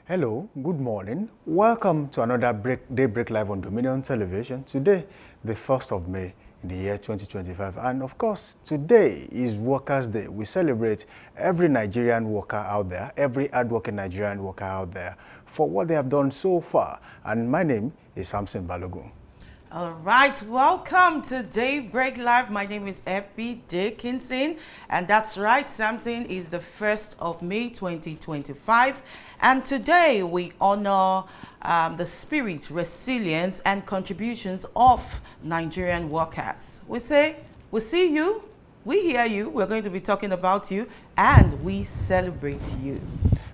Hello, good morning. Welcome to another Daybreak Live on Dominion Television. Today, the 1st of May in the year 2025. And of course, today is Workers' Day. We celebrate every Nigerian worker out there, every hardworking Nigerian worker out there for what they have done so far. And my name is Samson Balogun. All right, welcome to Daybreak Live. My name is Epi Dickinson, and that's right, Samson is the 1st of May 2025, and today we honor the spirit, resilience, and contributions of Nigerian workers. We say, we see you, we hear you, we're going to be talking about you, and we celebrate you.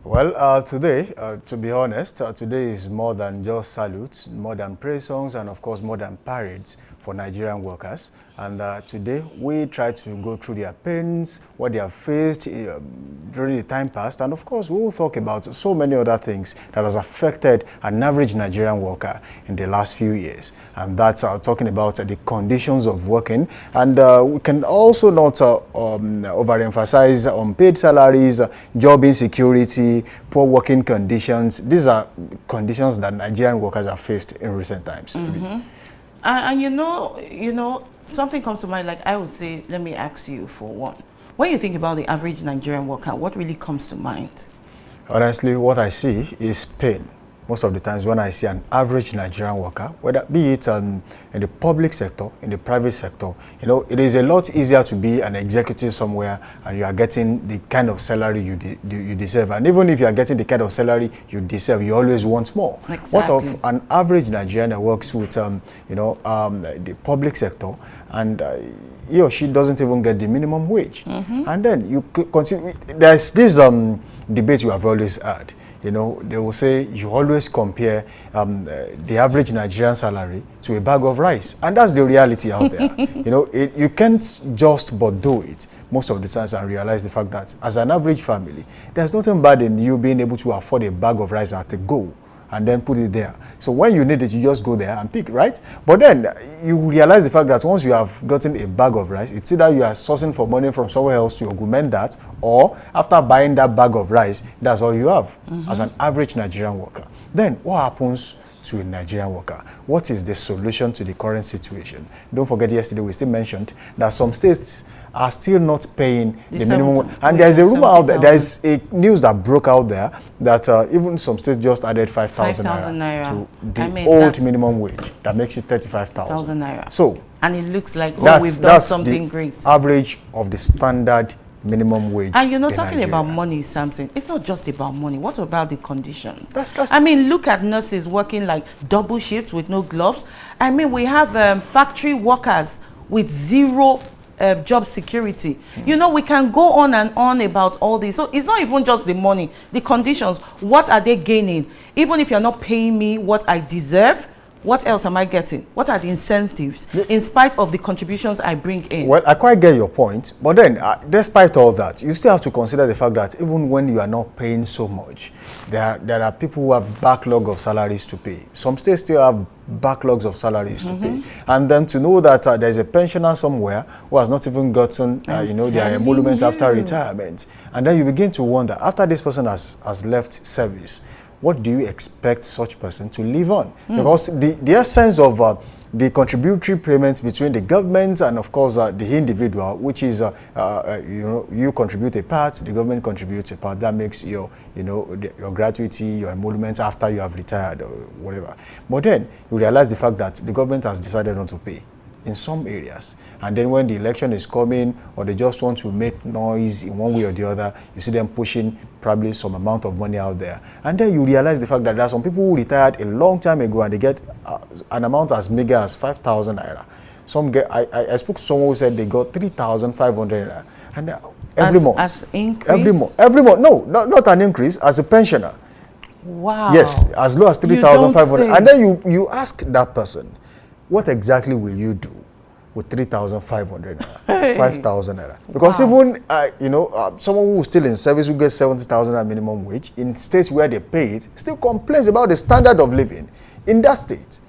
Well, today, to be honest, today is more than just salutes, more than praise songs, and of course more than parades for Nigerian workers. And today we try to go through their pains, what they have faced during the time past, and of course we will talk about so many other things that has affected an average Nigerian worker in the last few years. And that's talking about the conditions of working. And we can also not overemphasize unpaid salaries, job insecurity, poor working conditions. These are conditions that Nigerian workers have faced in recent times. And you know, something comes to mind, like I would say, let me ask you for one. When you think about the average Nigerian worker, what really comes to mind? Honestly, what I see is pain. Most of the times when I see an average Nigerian worker, whether be it in the public sector, in the private sector, you know, it is a lot easier to be an executive somewhere and you are getting the kind of salary you deserve. And even if you are getting the kind of salary you deserve, you always want more. Exactly. What of an average Nigerian that works with, the public sector and he or she doesn't even get the minimum wage? And then you continue. There's this debate you have always had. You know, they will say you always compare the average Nigerian salary to a bag of rice. And that's the reality out there. You know, you can't just but do it most of the times and realize the fact that as an average family, there's nothing bad in you being able to afford a bag of rice at a go and then put it there. So when you need it, you just go there and pick, right? But then you realize the fact that once you have gotten a bag of rice, it's either you are sourcing for money from somewhere else to augment that, or after buying that bag of rice, that's all you have as an average Nigerian worker. Then what happens to a Nigerian worker? What is the solution to the current situation? Don't forget, yesterday we still mentioned that some states are still not paying the minimum. And there's a rumor out there, there's a news that broke out there that even some states just added 5,000 naira to the old minimum wage. That makes it 35,000 naira. So, and it looks like, oh, we've done something great. Average of the standard minimum wage. And you're not talking about money, Samson. It's not just about money. What about the conditions? I mean, look at nurses working like double shifts with no gloves. I mean, we have factory workers with zero job security. You know, we can go on and on about all this. So it's not even just the money, the conditions. What are they gaining? Even if you're not paying me what I deserve, what else am I getting? What are the incentives in spite of the contributions I bring in? Well, I quite get your point. But then, despite all that, you still have to consider the fact that even when you are not paying so much, there are people who have backlog of salaries to pay. Some states still have backlogs of salaries to pay. And then to know that there's a pensioner somewhere who has not even gotten, their emolument after retirement. And then you begin to wonder, after this person has left service, what do you expect such person to live on? Because the essence of the contributory payments between the government and, of course, the individual, which is, you contribute a part, the government contributes a part. That makes your gratuity, your emolument after you have retired or whatever. But then you realize the fact that the government has decided not to pay in some areas. And then when the election is coming, or they just want to make noise in one way or the other, you see them pushing probably some amount of money out there. And then you realize the fact that there are some people who retired a long time ago and they get an amount as meager as 5,000 naira. Some get, I spoke to someone who said they got 3,500 naira. And every month. As increase? Every month. No, not an increase, as a pensioner. Wow. Yes, as low as 3,500. And then you ask that person, what exactly will you do with 3,500 naira, 5,000 naira? Because even, someone who is still in service who gets 70,000 naira minimum wage, in states where they pay it, still complains about the standard of living in that state.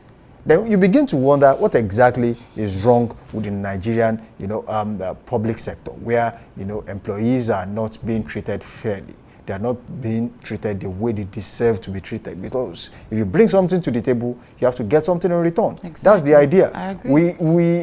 Then you begin to wonder what exactly is wrong with the Nigerian, the public sector, where, employees are not being treated fairly. they are not being treated the way they deserve to be treated. Because if you bring something to the table, you have to get something in return. Exactly. That's the idea. I agree.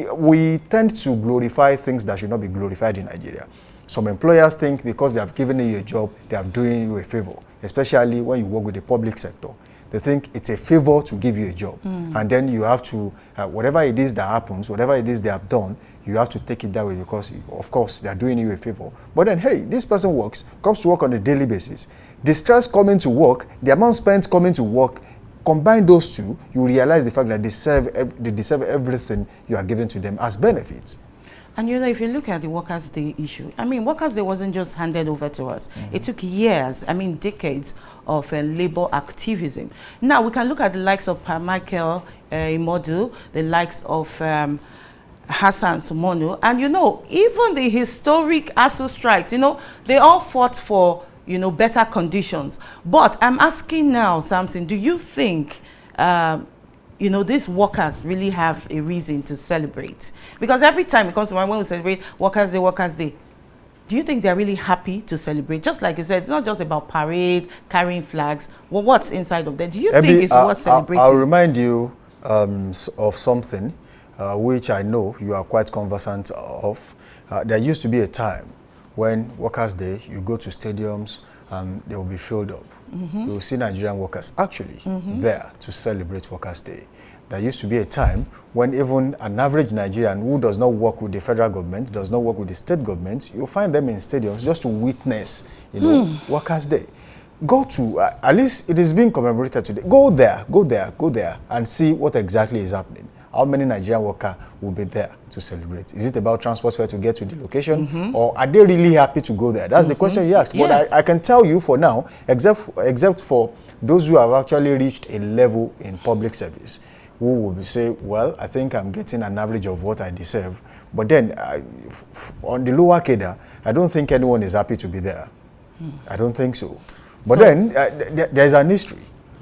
We tend to glorify things that should not be glorified in Nigeria. Some employers think because they have given you a job, they are doing you a favor, especially when you work with the public sector. They think it's a favor to give you a job. And then you have to, whatever it is that happens, whatever it is they have done, you have to take it that way because, of course, they are doing you a favor. But then, hey, this person comes to work on a daily basis. The stress coming to work, the amount spent coming to work, combine those two, you realize the fact that they deserve everything you are giving to them as benefits. And you know, if you look at the Workers' Day issue, I mean, Workers' Day wasn't just handed over to us. It took years, I mean, decades of labor activism. Now, we can look at the likes of Michael Imodu, the likes of Hassan Sumonu, and you know, even the historic ASU strikes, you know, they all fought for, you know, better conditions. But I'm asking now, Samson, do you think you know, these workers really have a reason to celebrate? Because every time it comes to mind when we celebrate Workers' Day, do you think they're really happy to celebrate? Just like you said, it's not just about parade, carrying flags. Well, what's inside of that? Do you think it's worth celebrating? I'll remind you of something which I know you are quite conversant of. There used to be a time when Workers' Day, you go to stadiums, they will be filled up. You will see Nigerian workers actually there to celebrate Workers' Day. There used to be a time when even an average Nigerian who does not work with the federal government, does not work with the state government, you'll find them in stadiums just to witness, you know, Workers' Day. Go to, at least it is being commemorated today. Go there and see what exactly is happening. How many Nigerian workers will be there to celebrate? Is it about transport fare to get to the location? Or are they really happy to go there? That's the question you asked. Yes. But I can tell you for now, except for those who have actually reached a level in public service, who will say, well, I think I'm getting an average of what I deserve. But then, on the lower cadre, I don't think anyone is happy to be there. I don't think so. But then, there's an history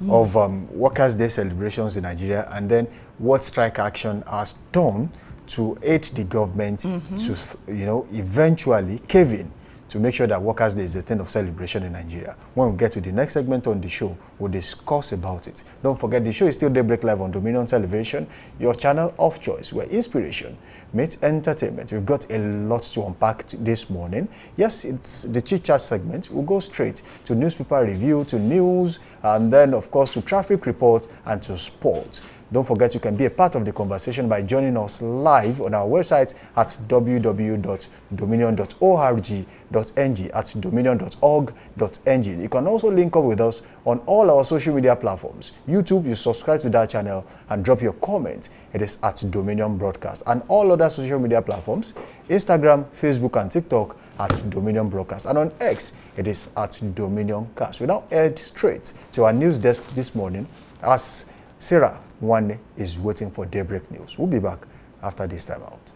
of Workers' Day celebrations in Nigeria, and then what strike action has done to aid the government to, you know, eventually cave in to make sure that Workers' Day is a thing of celebration in Nigeria. When we get to the next segment on the show, we'll discuss about it. Don't forget, the show is still Daybreak Live on Dominion Television, your channel of choice, where inspiration meets entertainment. We've got a lot to unpack this morning. Yes, it's the chit-chat segment. We'll go straight to newspaper review, to news, and then, of course, to traffic reports and to sports. Don't forget you can be a part of the conversation by joining us live on our website at www.dominion.org.ng, at dominion.org.ng. You can also link up with us on all our social media platforms. YouTube, you subscribe to that channel and drop your comment. It is at Dominion Broadcast. And all other social media platforms, Instagram, Facebook, and TikTok, at Dominion Broadcast. And on X, it is at Dominion Cast. We now head straight to our news desk this morning as Sarah One is waiting for Daybreak News. We'll be back after this time out.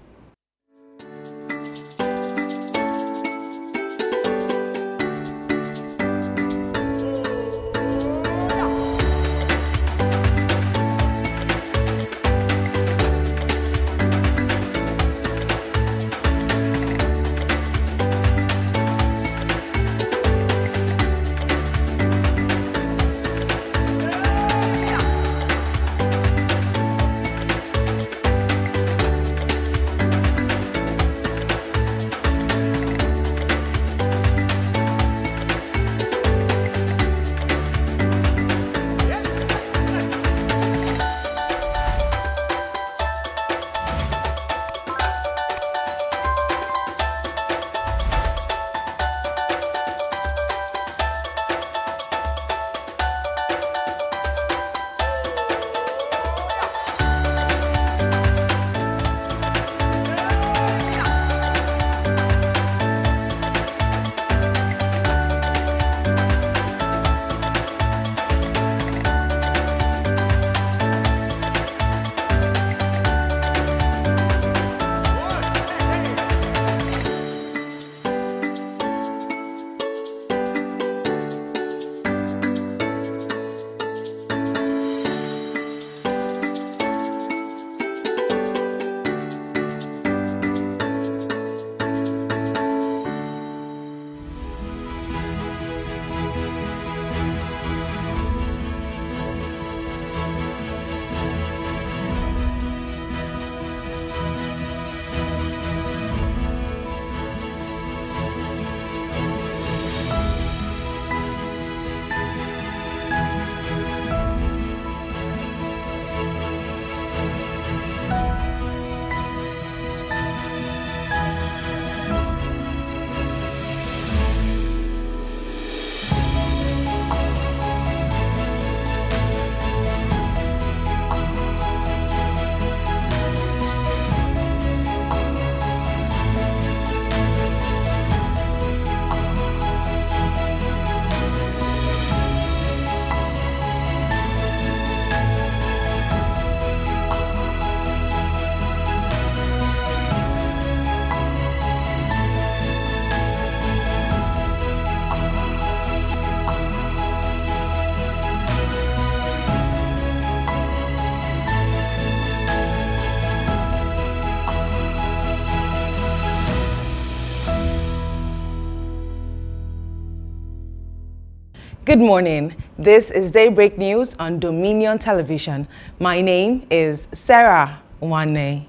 Good morning. This is Daybreak News on Dominion Television. My name is Sarah Wane.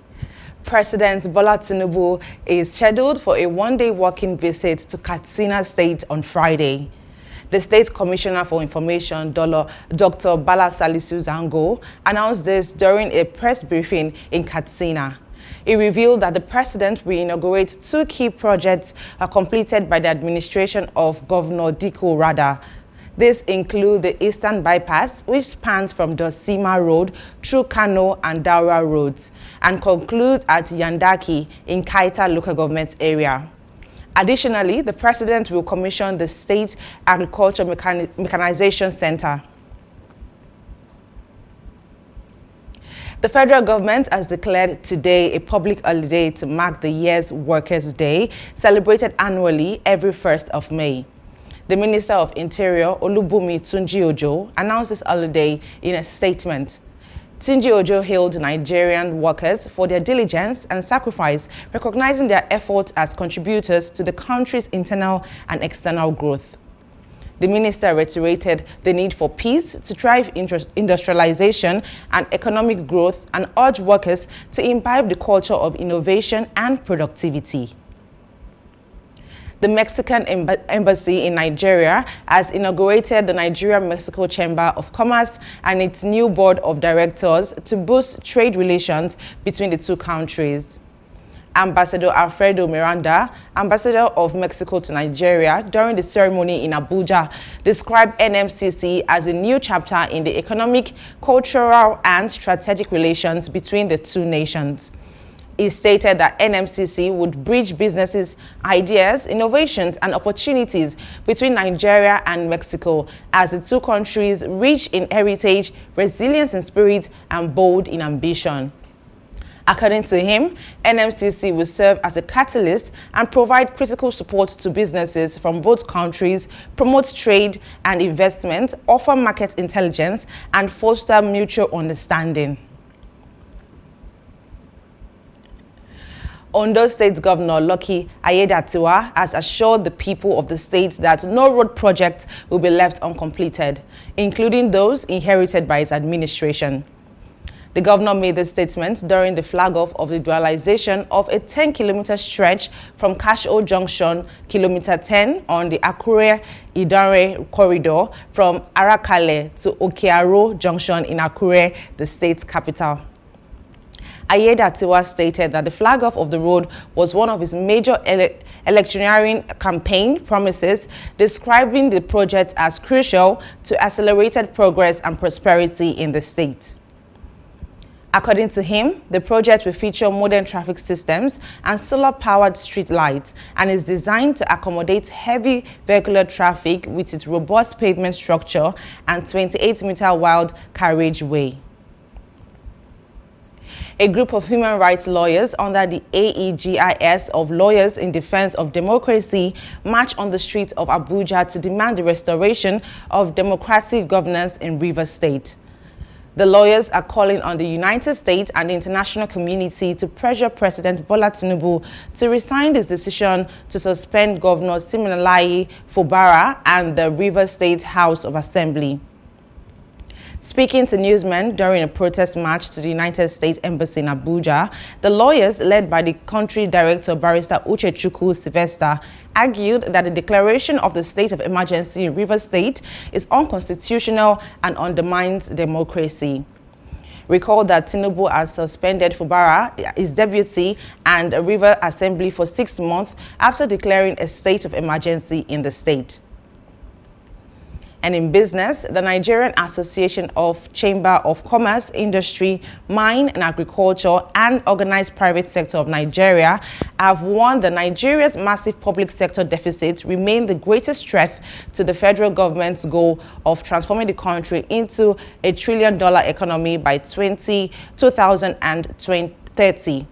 President Bola Tinubu is scheduled for a one-day walking visit to Katsina State on Friday. The State Commissioner for Information, Dr. Bala Salisu Zango, announced this during a press briefing in Katsina. He revealed that the president will inaugurate two key projects completed by the administration of Governor Diko Rada. This includes the Eastern Bypass, which spans from Dosima Road through Kano and Daura Roads, and concludes at Yandaki in Kaita local government area. Additionally, the president will commission the State Agriculture Mechanization Center. The federal government has declared today a public holiday to mark the year's Workers' Day, celebrated annually every 1st of May. The Minister of Interior, Olubunmi Tunji-Ojo, announced this holiday in a statement. Tunji-Ojo hailed Nigerian workers for their diligence and sacrifice, recognizing their efforts as contributors to the country's internal and external growth. The minister reiterated the need for peace to drive industrialization and economic growth and urged workers to imbibe the culture of innovation and productivity. The Mexican Embassy in Nigeria has inaugurated the Nigeria-Mexico Chamber of Commerce and its new board of directors to boost trade relations between the two countries. Ambassador Alfredo Miranda, ambassador of Mexico to Nigeria, during the ceremony in Abuja, described NMCC as a new chapter in the economic, cultural, and strategic relations between the two nations. He stated that NMCC would bridge businesses, ideas, innovations, and opportunities between Nigeria and Mexico as the two countries rich in heritage, resilience in spirit, and bold in ambition. According to him, NMCC will serve as a catalyst and provide critical support to businesses from both countries, promote trade and investment, offer market intelligence, and foster mutual understanding. Ondo State Governor Lucky Aiyedatiwa has assured the people of the state that no road project will be left uncompleted, including those inherited by his administration. The governor made this statement during the flag-off of the dualization of a 10-kilometer stretch from Kasho Junction, Kilometer 10, on the Akure-Idanre corridor from Arakale to Okearo Junction in Akure, the state capital. Aiyedatiwa stated that the flag-off of the road was one of his major electioneering campaign promises, describing the project as crucial to accelerated progress and prosperity in the state. According to him, the project will feature modern traffic systems and solar-powered street lights and is designed to accommodate heavy vehicular traffic with its robust pavement structure and 28-meter wide carriageway. A group of human rights lawyers under the AEGIS of Lawyers in Defense of Democracy marched on the streets of Abuja to demand the restoration of democratic governance in Rivers State. The lawyers are calling on the United States and the international community to pressure President Bola Tinubu to resign his decision to suspend Governor Siminalayi Fubara and the Rivers State House of Assembly. Speaking to newsmen during a protest march to the United States Embassy in Abuja, the lawyers, led by the country director Barrister Uchechukwu Sylvester, argued that the declaration of the state of emergency in Rivers State is unconstitutional and undermines democracy. Recall that Tinubu has suspended Fubara, his deputy, and a River Assembly for 6 months after declaring a state of emergency in the state. And in business, the Nigerian Association of Chamber of Commerce, Industry, Mine and Agriculture and Organized Private Sector of Nigeria have warned that Nigeria's massive public sector deficit remains the greatest threat to the federal government's goal of transforming the country into a $1 trillion economy by 2030.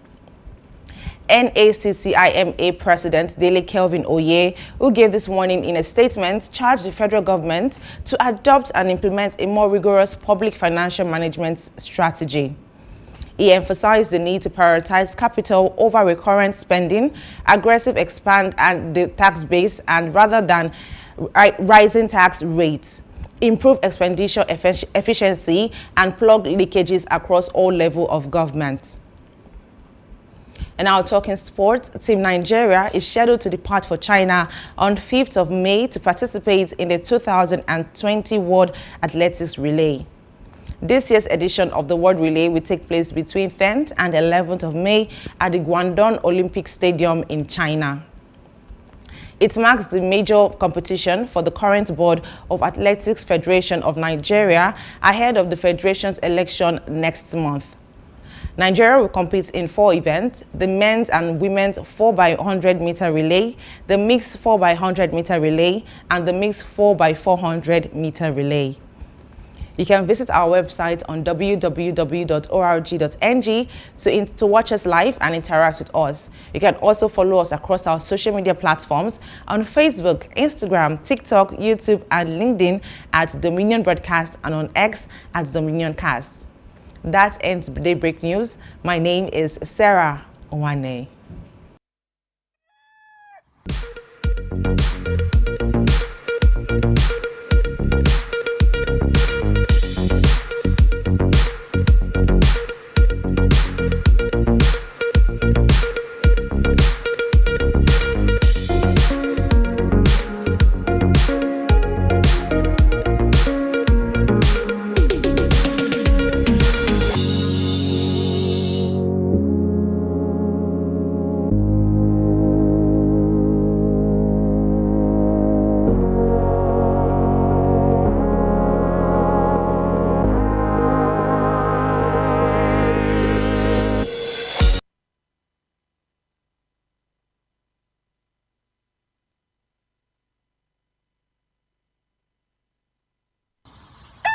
NACCIMA President Dele Kelvin Oye, who gave this warning in a statement, charged the federal government to adopt and implement a more rigorous public financial management strategy. He emphasized the need to prioritize capital over recurrent spending, aggressive expand and the tax base, and rather than rising tax rates, improve expenditure efficiency, and plug leakages across all levels of government. And now talking sports, Team Nigeria is scheduled to depart for China on 5th of May to participate in the 2020 World Athletics Relay. This year's edition of the World Relay will take place between 10th and 11th of May at the Guangdong Olympic Stadium in China. It marks the major competition for the current board of Athletics Federation of Nigeria ahead of the federation's election next month. Nigeria will compete in 4 events: the men's and women's 4x100 meter relay, the mixed 4x100 meter relay, and the mixed 4x400 meter relay. You can visit our website on www.org.ng to watch us live and interact with us. You can also follow us across our social media platforms on Facebook, Instagram, TikTok, YouTube, and LinkedIn at Dominion Broadcast, and on X at DominionCast. That ends Daybreak News. My name is Sarah Owane.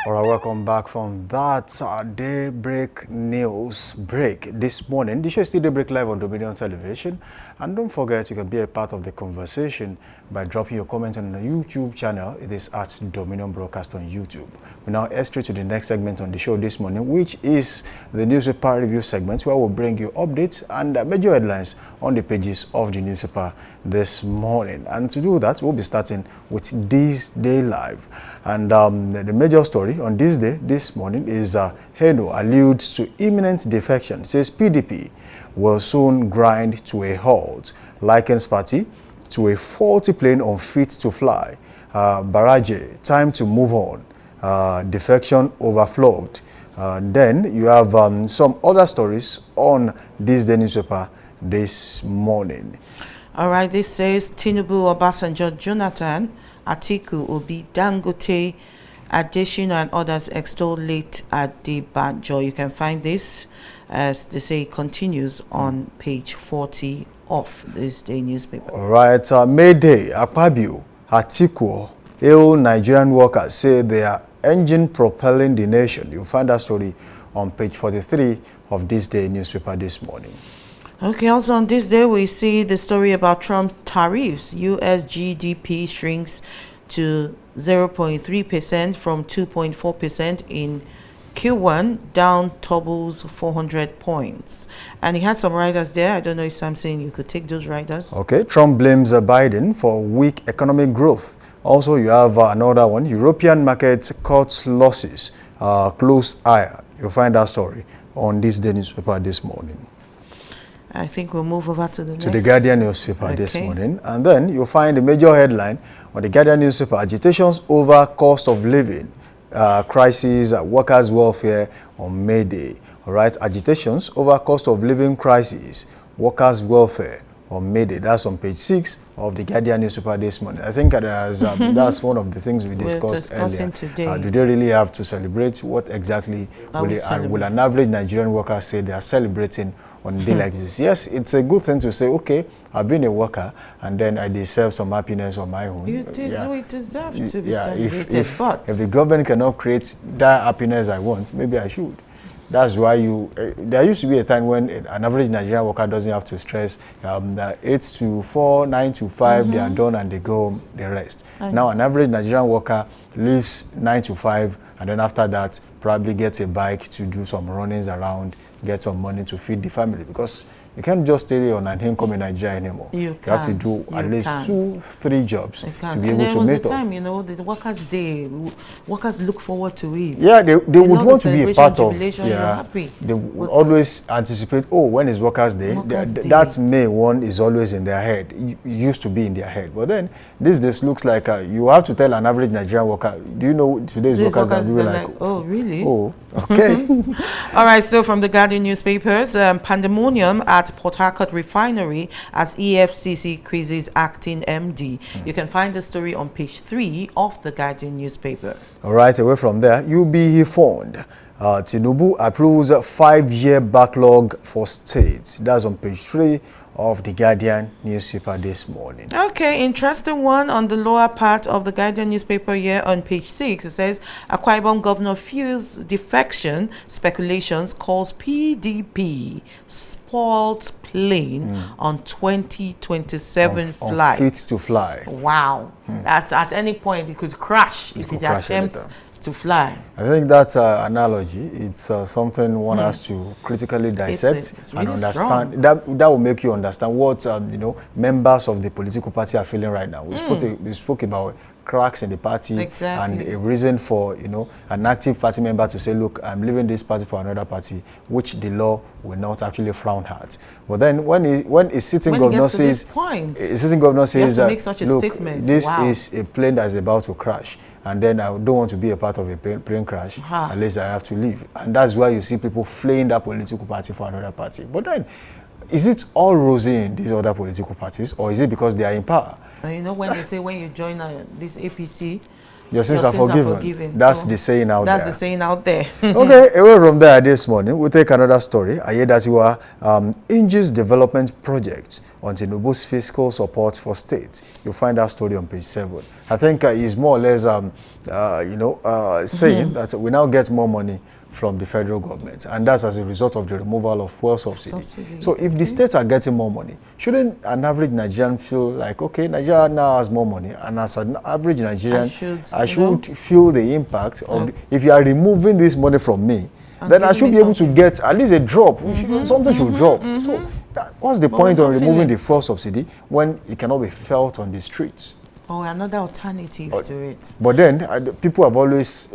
All right, welcome back from that Daybreak News break this morning. The show is still Daybreak Live on Dominion Television. And don't forget, you can be a part of the conversation by dropping your comment on the YouTube channel. It is at Dominion Broadcast on YouTube. We now head straight to the next segment on the show this morning, which is the newspaper review segment, where we'll bring you updates and major headlines on the pages of the newspaper this morning. And to do that, we'll be starting with This Day Live. And the major story on this day, this morning, is Heno alludes to imminent defection, says PDP will soon grind to a halt, likens party to a faulty plane unfit to fly. Barrage, time to move on. Defection overflowed. Then you have some other stories on this day newspaper this morning. All right, this says Tinubu, Obasanjo, Jonathan, Atiku, Obi, Dangote, Adesina, and others extol late Adebanjo. You can find this, as they say, continues on page 40 of this day newspaper. All right, May Day, Akpabio, Atiku, ill Nigerian workers say they are engine propelling the nation. You'll find that story on page 43 of this day newspaper this morning. Okay, also on this day, we see the story about Trump tariffs. US GDP shrinks to 0.3% from 2.4% in Q1, down doubles 400 points. And he had some riders there. I don't know if Samson, you could take those riders. Okay, Trump blames Biden for weak economic growth. Also, you have another one. European markets cuts losses, close higher. You'll find that story on this day newspaper this morning. I think we'll move over to the next. To the Guardian newspaper this morning. And then you'll find the major headline on the Guardian newspaper: agitations over cost of living, crisis, workers' welfare on May Day. All right, agitations over cost of living crisis, workers' welfare on May Day. That's on page 6 of the Guardian newspaper this morning. I think that's one of the things we discussed earlier. Do they really have to celebrate? What exactly will an average Nigerian worker say they are celebrating on a day like this? Yes, it's a good thing to say, okay, I've been a worker and then I deserve some happiness on my own. You deserve to be celebrated. If the government cannot create that happiness I want, maybe I should. That's why there used to be a time when an average Nigerian worker doesn't have to stress 8 to 4, 9 to 5, they are done and they go home, they rest. Now an average Nigerian worker leaves 9 to 5 and then after that probably gets a bike to do some runnings around, get some money to feed the family, because You can't just stay on an income in Nigeria anymore. You have to do at least 2-3 jobs to be able to make up. Time, you know, the Workers' Day, workers look forward to it. Yeah, they would want to be a part of. Yeah, they would always anticipate. Oh, when is Workers' Day? That May 1 is always in their head. It used to be in their head, but then this looks like you have to tell an average Nigerian worker. Do you know today's Workers' Day? Like, oh, really? Oh, okay. All right. So from the Guardian newspapers, pandemonium at Port Harcourt refinery as EFCC quizzes acting MD. You can find the story on page 3 of the Guardian newspaper. All right, away from there, you'll be informed. Tinubu approves a 5-year backlog for states. That's on page 3 of the Guardian newspaper this morning. Okay, interesting one on the lower part of the Guardian newspaper here on page 6. It says, Akwa Ibom governor fuels defection speculations, calls PDP spoiled plane on 2027 flight. Fit to fly. Wow. That's at any point it could crash if it attempts to fly. I think that analogy, it's something one has to critically dissect it's really and understand. That will make you understand what you know, members of the political party are feeling right now. We spoke about cracks in the party and a reason for, you know, an active party member to say, look, I'm leaving this party for another party, which the law will not actually frown at. But then when a sitting governor says, look, this is a plane that's about to crash, and then I don't want to be a part of a plane crash unless I have to leave. And that's why you see people fleeing that political party for another party. But then, is it all rosy in these other political parties, or is it because they are in power? And you know, when they say when you join this APC, your sins are forgiven. That's the saying out there. That's the saying out there. Okay, away from there this morning, we'll take another story. Ayedatiwa Inges Development Project on Tinubu's fiscal support for states. You'll find that story on page 7. I think he's more or less, saying that we now get more money from the federal government, and that's as a result of the removal of fuel subsidy. So if the states are getting more money, shouldn't an average Nigerian feel like, okay, Nigeria now has more money, and as an average Nigerian, I should feel the impact of, if you are removing this money from me, then I should be able to get at least a drop. Something should drop. So what's the point of removing the fuel subsidy when it cannot be felt on the streets? Or another alternative to it. But then people have always,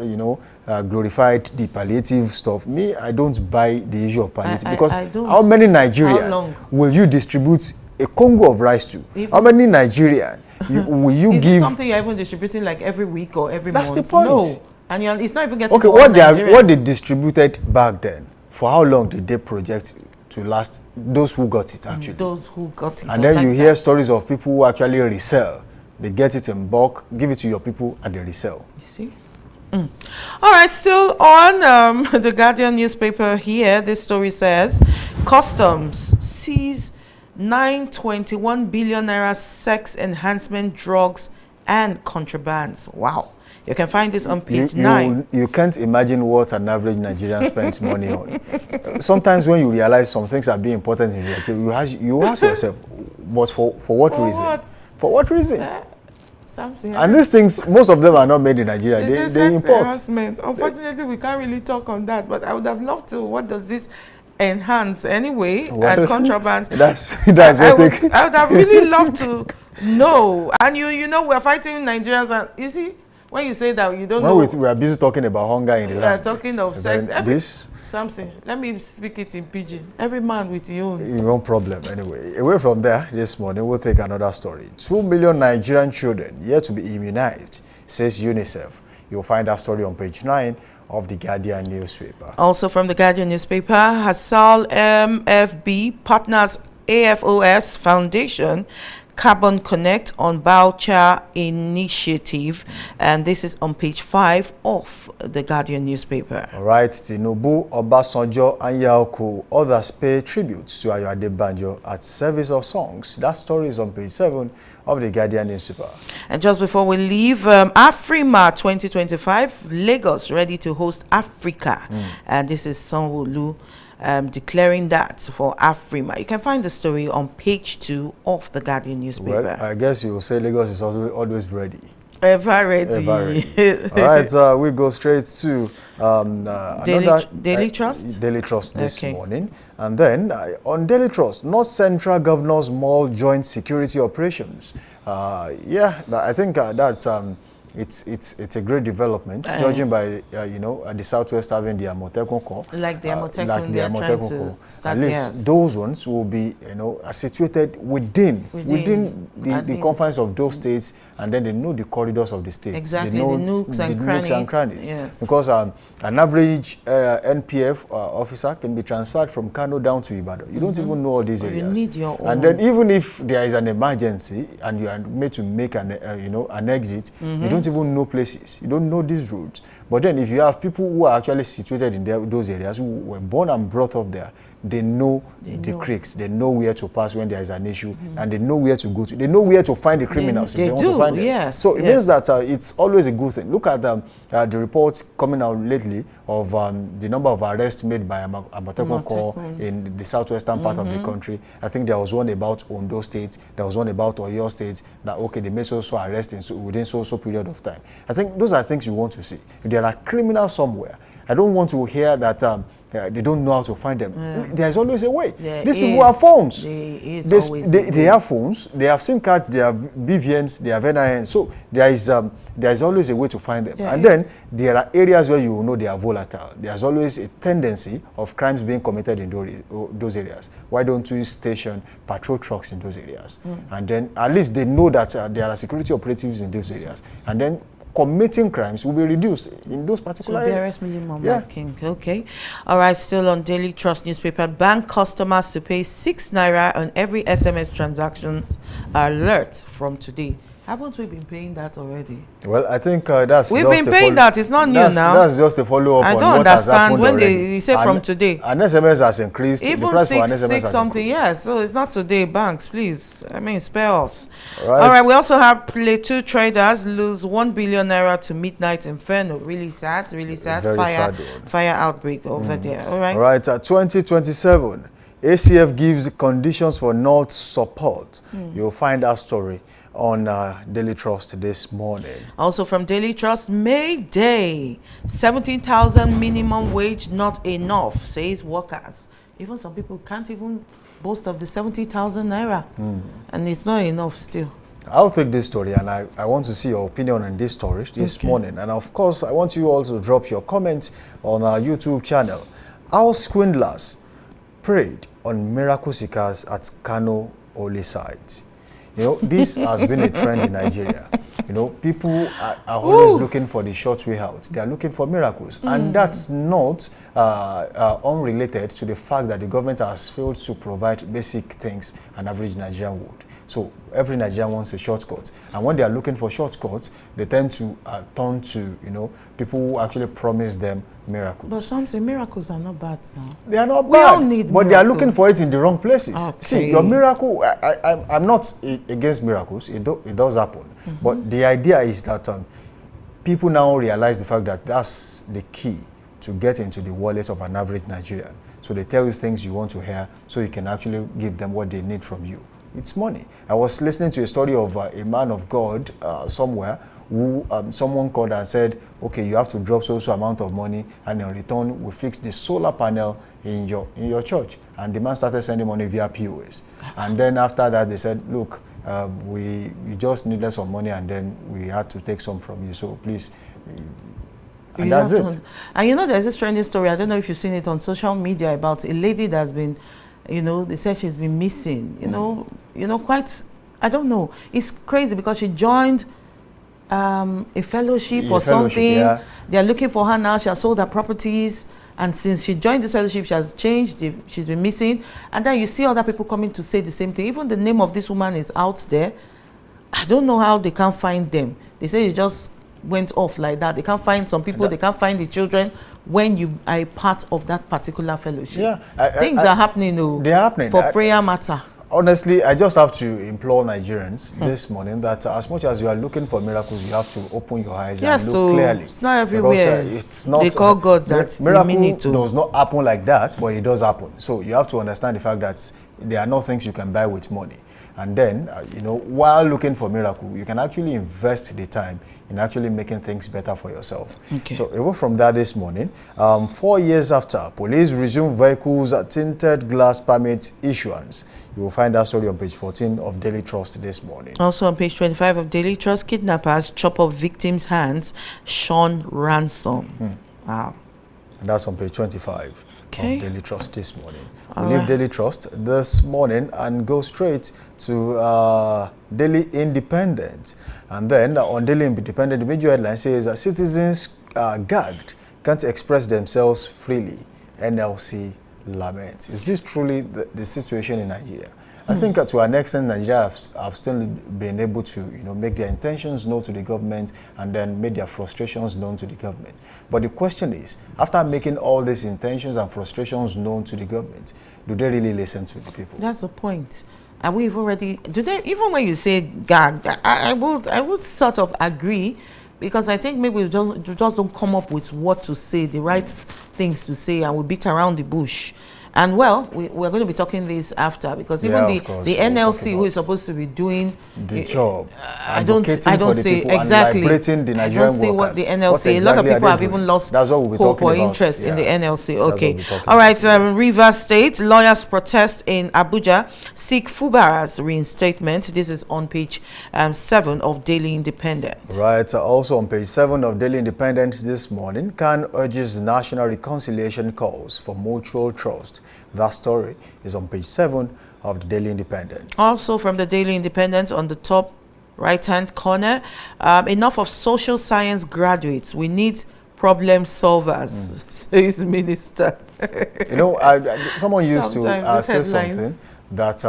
glorified the palliative stuff. Me, I don't buy the issue of palliative because how many Nigerians will you distribute a Congo of rice to? How many Nigerians will you give? Is something you're even distributing like every week or every month? That's the point. No, and it's not even getting. Okay, what they distributed back then, for how long did they project to last? Those who got it actually. Those who got it. And then you hear stories of people who actually resell. They get it in bulk, give it to your people, and they resell. You see? All right, still on the Guardian newspaper here, this story says, Customs seize 921 billion naira sex enhancement drugs and contrabands. Wow. You can find this on page 9. You can't imagine what an average Nigerian spends money on. Sometimes when you realize some things are being important in Nigeria, you ask yourself, but for what reason? For what reason? And these things, most of them are not made in Nigeria. They import. Unfortunately, we can't really talk on that, but I would have loved to. What does this enhance anyway? And contraband. That's what I would have really loved to know. And you know, we're fighting Nigerians. And you see, when you say that, you don't know. We are busy talking about hunger in the land. We are talking of sex. Something. Let me speak it in pidgin. Every man with your own problem. Anyway, away from there, this morning we'll take another story. 2 million Nigerian children yet to be immunized, says UNICEF. You'll find that story on page 9 of the Guardian newspaper. Also from the Guardian newspaper, Hassal MFB partners AFOS Foundation Carbon Connect on Boucher initiative, and this is on page 5 of the Guardian newspaper. All right, Tinubu, Obasanjo, and Yaoku, others pay tribute to Ayo Adebanjo at service of songs. That story is on page 7 of the Guardian newspaper. And just before we leave, Afrima 2025, Lagos ready to host Africa, and this is Sanwo-Olu declaring that for Afrima. You can find the story on page 2 of the Guardian newspaper. Well, I guess you will say Lagos is always ready. Ever ready. Ever ready. All right, we go straight to Daily Trust? Daily Trust this morning. And then on Daily Trust, North Central Governors Mall joint security operations. Yeah, I think that's it's a great development, judging by the Southwest having the Amotekun Corps. Like the Amotekun Corps. At least those ones will be situated within the confines of those states, and then they know the corridors of the states. Exactly, they know the nooks and crannies. Yes. Because an average NPF officer can be transferred from Kano down to Ibadan. You don't even know all these areas. You need your own. And then even if there is an emergency and you are made to make an exit, you don't even know places. You don't know these roads. But then if you have people who are actually situated in those areas, who were born and brought up there, they know the creeks. They know where to pass when there is an issue, and they know where to go to. They know where to find the criminals if they want to find them. Yes, so it means that it's always a good thing. Look at the reports coming out lately of the number of arrests made by Amotekun Corps in the southwestern part of the country. I think there was one about Ondo State. There was one about Oyo State. That they made so arrests within so period of time. I think those are things you want to see. If there are criminals somewhere, I don't want to hear that they don't know how to find them. There's always a way. These people have phones. They have phones. They have SIM cards. They have BVNs. They have NINs. So there is always a way to find them. Then there are areas where you know they are volatile. There's always a tendency of crimes being committed in those areas. Why don't we station patrol trucks in those areas? And then at least they know that there are security operatives in those areas. And then committing crimes will be reduced in those particular areas. Minimum okay. All right, still on Daily Trust newspaper. Bank customers to pay 6 naira on every SMS transactions alert from today. Haven't we been paying that already? Well, I think that's we've been paying that. It's not new now. That's just a follow-up on what has happened when already. they say from today. An SMS has increased. Even the price for an SMS six has something, increased. yes. So it's not today. Banks, please. I mean, spare us. All right. We also have Plateau traders lose 1 billion naira to midnight inferno. Really sad. Really sad. Very sad. Fire outbreak over there. All right. All right. 2027, ACF gives conditions for North support. You'll find our story on Daily Trust this morning. Also from Daily Trust, May Day, 17,000 minimum wage not enough, says workers. Even some people can't even boast of the 70,000 naira, and it's not enough still. I'll take this story, and I want to see your opinion on this story this morning. And of course, I want you also to drop your comments on our YouTube channel. Our swindlers preyed on miracle seekers at Kano Holy Site. This has been a trend in Nigeria. People are always looking for the short way out. They are looking for miracles. And that's not unrelated to the fact that the government has failed to provide basic things an average Nigerian would. So every Nigerian wants a shortcut. And when they are looking for shortcuts, they tend to turn to, people who actually promise them miracles. But some say miracles are not bad now. They are not bad. We all need miracles. They are looking for it in the wrong places. Okay. See, your miracle, I'm not against miracles. It does happen. But the idea is that people now realize the fact that that's the key to get into the wallet of an average Nigerian. So they tell you things you want to hear so you can actually give them what they need from you. It's money. I was listening to a story of a man of God somewhere who someone called and said, okay, you have to drop so amount of money, and in return we fix the solar panel in your church. And the man started sending money via POS. And then after that they said, look, we just needed some money, and then we had to take some from you, so please. And that's it. And there's this trending story, I don't know if you've seen it on social media, about a lady that's been, they said she's been missing, quite, I don't know. It's crazy because she joined a fellowship or something. Yeah. They're looking for her now. She has sold her properties. And since she joined this fellowship, she has changed. She's been missing. And then you see other people coming to say the same thing. Even the name of this woman is out there. I don't know how they can't find them. They say it just went off like that. They can't find some people. They can't find the children when you are a part of that particular fellowship. Yeah, things are happening. They're happening for prayer matter. Honestly, I just have to implore Nigerians this morning that as much as you are looking for miracles, you have to open your eyes and look clearly. It's not everywhere. Because, it's not, they call God that miracle does not happen like that, but it does happen. So you have to understand the fact that there are no things you can buy with money. And then, you know, while looking for miracle, you can actually invest the time in actually making things better for yourself. Okay. So away from that this morning, 4 years after, police resume vehicles tinted glass permit issuance. You will find that story on page 14 of Daily Trust this morning. Also on page 25 of Daily Trust, kidnappers chop off victims' hands, Sean ransom. Wow. And that's on page 25 of Daily Trust this morning. We leave Daily Trust this morning and go straight to Daily Independent. And then on Daily Independent, the major headline says that citizens gagged can't express themselves freely. NLC laments. Is this truly the situation in Nigeria? I think to an extent, Nigeria have still been able to, you know, make their intentions known to the government and then make their frustrations known to the government. But the question is, after making all these intentions and frustrations known to the government, do they really listen to the people? That's the point. And we've already, do they, even when you say gag, I would sort of agree, because I think maybe we just don't come up with what to say, the right things to say, and we beat around the bush. And well, we're going to be talking this after, because even the NLC, who is supposed to be doing the job, I don't say exactly. The Nigerian I don't say what the NLC. A lot of people have even lost hope or interest in the NLC. Okay, all right. Rivers State lawyers protest in Abuja seek Fubara's reinstatement. This is on page 7 of Daily Independent. Right. Also on page 7 of Daily Independent this morning, CAN urges national reconciliation calls for mutual trust. That story is on page 7 of the Daily Independent. Also from the Daily Independent, on the top right-hand corner, enough of social science graduates. We need problem solvers, says Minister. You know, someone used to say something that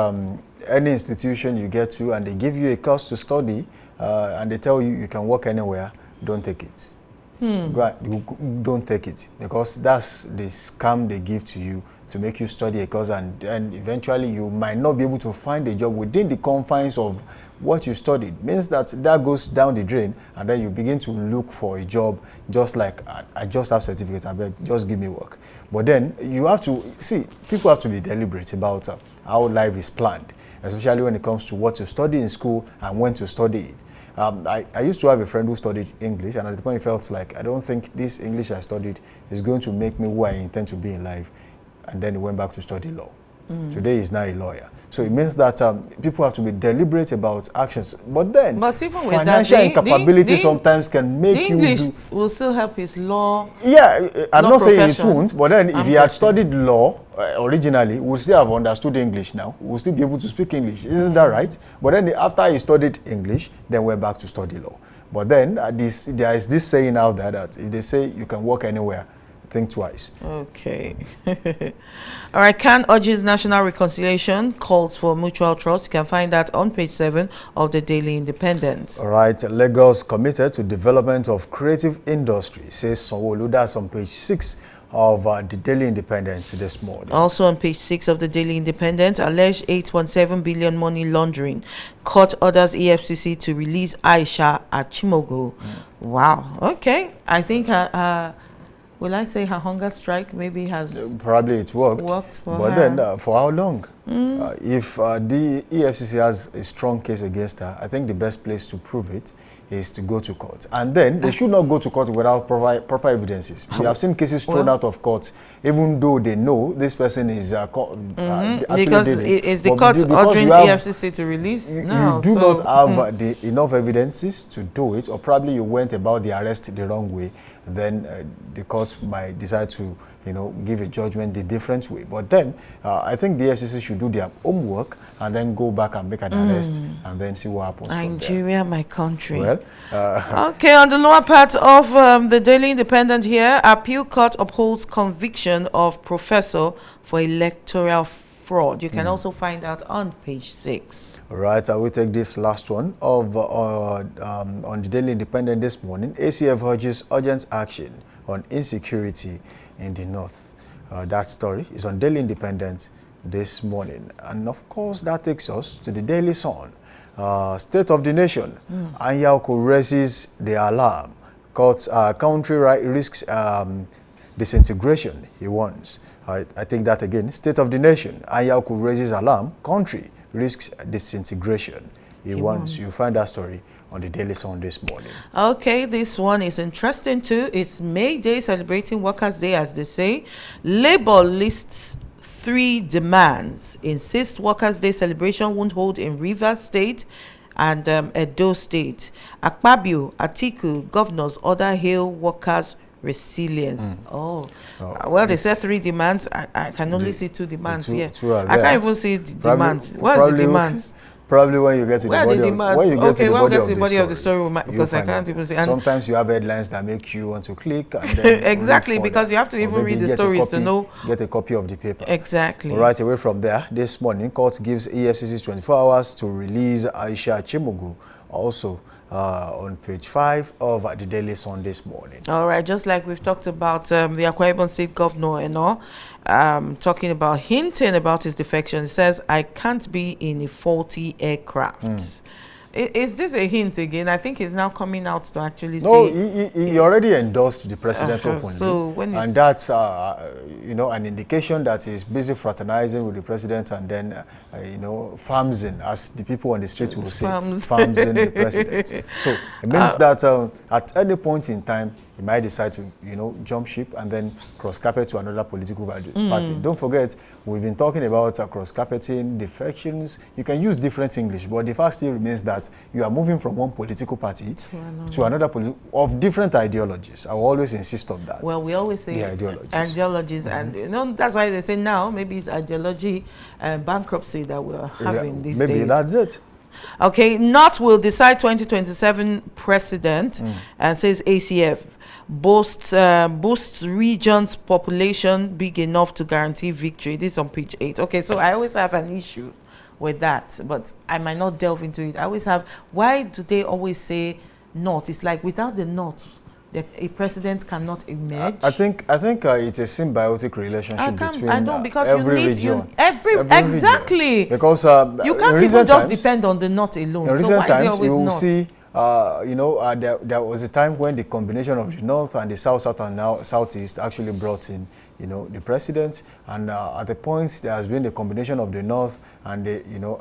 any institution you get to and they give you a course to study and they tell you you can work anywhere, don't take it. Don't take it, because that's the scam they give to you to make you study a course, and eventually you might not be able to find a job within the confines of what you studied. Means that goes down the drain, and then you begin to look for a job just like, I just have certificate, I bet, just give me work. But then you have to see, people have to be deliberate about how life is planned, especially when it comes to what to study in school and when to study it. I used to have a friend who studied English, and at the point he felt like, I don't think this English I studied is going to make me who I intend to be in life. And then he went back to study law. Today he's now a lawyer. So it means that people have to be deliberate about actions. But then even financial incapability sometimes can make you English will still help his law. Yeah, I'm not saying it won't, but then if he had studied law originally, we'll still have understood English now. We'll still be able to speak English. Isn't that right? But then after he studied English, then went back to study law. But then there is this saying out there that if they say you can work anywhere, think twice. Okay. All right. CAN urges national reconciliation, calls for mutual trust. You can find that on page 7 of the Daily Independent. All right. Lagos committed to development of creative industry, says Sanwo-Olu. That's on page 6 of the Daily Independent this morning. Also on page 6 of the Daily Independent, alleged 8.7 billion money laundering. Court orders EFCC to release Aisha Achimogo. Wow. Okay. I think will I say her hunger strike maybe has... Probably it worked for but her. Then for how long? If the EFCC has a strong case against her, I think the best place to prove it is to go to court. And then they should not go to court without proper evidences. We have seen cases thrown out of court, even though they know this person is actually because did it. Is the court ordering EFCC to release? You do not have enough evidences to do it, or probably you went about the arrest the wrong way. Then the court might decide to, you know, give a judgment the different way. But then I think the FCC should do their homework and then go back and make an arrest and then see what happens. Nigeria, my country. Well, okay, on the lower part of the Daily Independent here, Appeal Court upholds conviction of professor for electoral fraud. You can also find out on page 6. All right, I will take this last one of on the Daily Independent this morning. ACF urges urgent action on insecurity in the north. That story is on Daily Independent this morning. And of course, that takes us to the Daily Sun. State of the nation. Anyauko raises the alarm. Country risks disintegration he wants. I think that again, state of the nation. Anyaoku raises alarm, country risks disintegration. He wants. You find that story on the Daily Sun this morning. Okay, this one is interesting too. It's May Day, celebrating Workers' Day, as they say. Labour lists 3 demands. Insists Workers' Day celebration won't hold in Rivers State and Edo State. Akpabio, Atiku, governors order hail workers' resilience. Well, they said 3 demands. I can only see 2 demands here. I can't even see the demands. What's the demands? Probably when you get to the body of the body of the story, because I can't even see. Sometimes you have headlines that make you want to click and then exactly, because you have to even read the stories to know. Get a copy of the paper. Exactly. Right away from there, this morning, court gives EFCC 24 hours to release Aisha Chimugu, also on page 5 of the Daily Sun this morning. All right, just like we've talked about the Akwa Ibom State governor and all, talking about hinting about his defection. He says, I can't be in a faulty aircraft. Is this a hint again? I think he's now coming out to actually say. No, he already endorsed the president openly. So when and that's, you know, an indication that he's busy fraternizing with the president and then, you know, farms in, as the people on the street will say, farms in the president. So it means that at any point in time, he might decide to, you know, jump ship and then cross-carpet to another political party. Don't forget, we've been talking about cross-carpeting, defections. You can use different English, but the fact still remains that you are moving from one political party to another of different ideologies. I will always insist on that. Well, we always say ideologies. And you know, that's why they say now maybe it's ideology and bankruptcy that we're having these days. Maybe that's it. Okay, North will decide 2027 president, and says ACF. Boasts region's population big enough to guarantee victory. This is on page 8. Okay, so I always have an issue with that, but I might not delve into it. I always have, why do they always say North? It's like without the North, a president cannot emerge. I think it's a symbiotic relationship between because every you need region. Every exactly. Region. Because you can't even just depend on the North alone. In recent times, you will North? see. You know, there was a time when the combination of the North and the South, South and now Southeast actually brought in, you know, the president. And at the point, there has been the combination of the North and the, you know,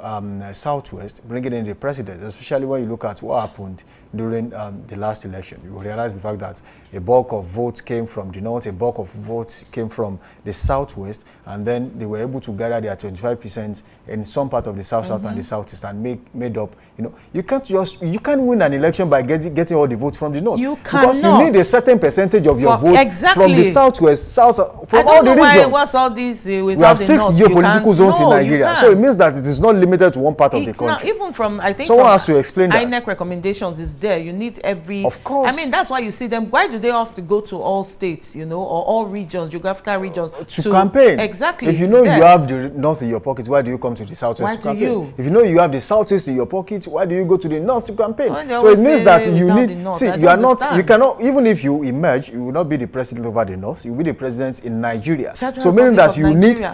Southwest bringing in the president, especially when you look at what happened during the last election. You will realize the fact that a bulk of votes came from the North, a bulk of votes came from the Southwest, and then they were able to gather their 25% in some part of the South, South and the Southeast and made up, you know, you can't win an election by getting all the votes from the North. You cannot. Because you need a certain percentage of your votes from the Southwest, from all the regions. What's all this we have 6 geopolitical zones in Nigeria. So it means that it is not limited to one part of the country. Even from, I think someone has to explain that. INEC recommendations is there. You need every. Of course. I mean, that's why you see them. Why do they have to go to all states, you know, or all regions, geographical regions? To campaign. Exactly. If you know you have the North in your pocket, why do you come to the Southwest to campaign? If you know you have the Southeast in your pocket, why do you go to the North to campaign? So it means that you need, see, you are not, you cannot, even if you emerge, you will not be the president over the North, you will be the president in Nigeria. So meaning that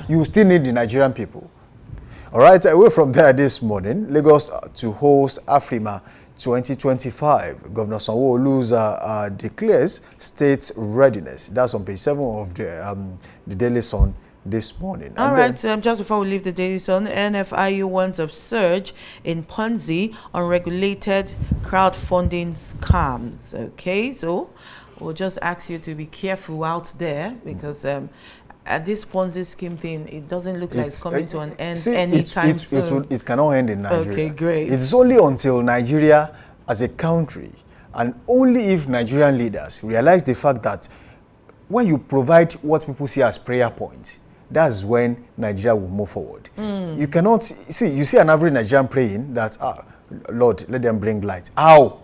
you still need the Nigerian people. All right, away from there this morning, Lagos to host Afrima 2025. Governor Sanwo-Olu declares state readiness. That's on page 7 of the Daily Sun this morning. All right, just before we leave the Daily Sun, NFIU warns of surge in Ponzi unregulated crowdfunding scams. Okay, so we'll just ask you to be careful out there, because at this Ponzi scheme thing, it doesn't look like it's coming to an end anytime soon. It cannot end in Nigeria. Okay, great. It's only until Nigeria as a country, and only if Nigerian leaders realize the fact that when you provide what people see as prayer points, that's when Nigeria will move forward. You cannot you see an average Nigerian praying that, Lord, let them bring light. How?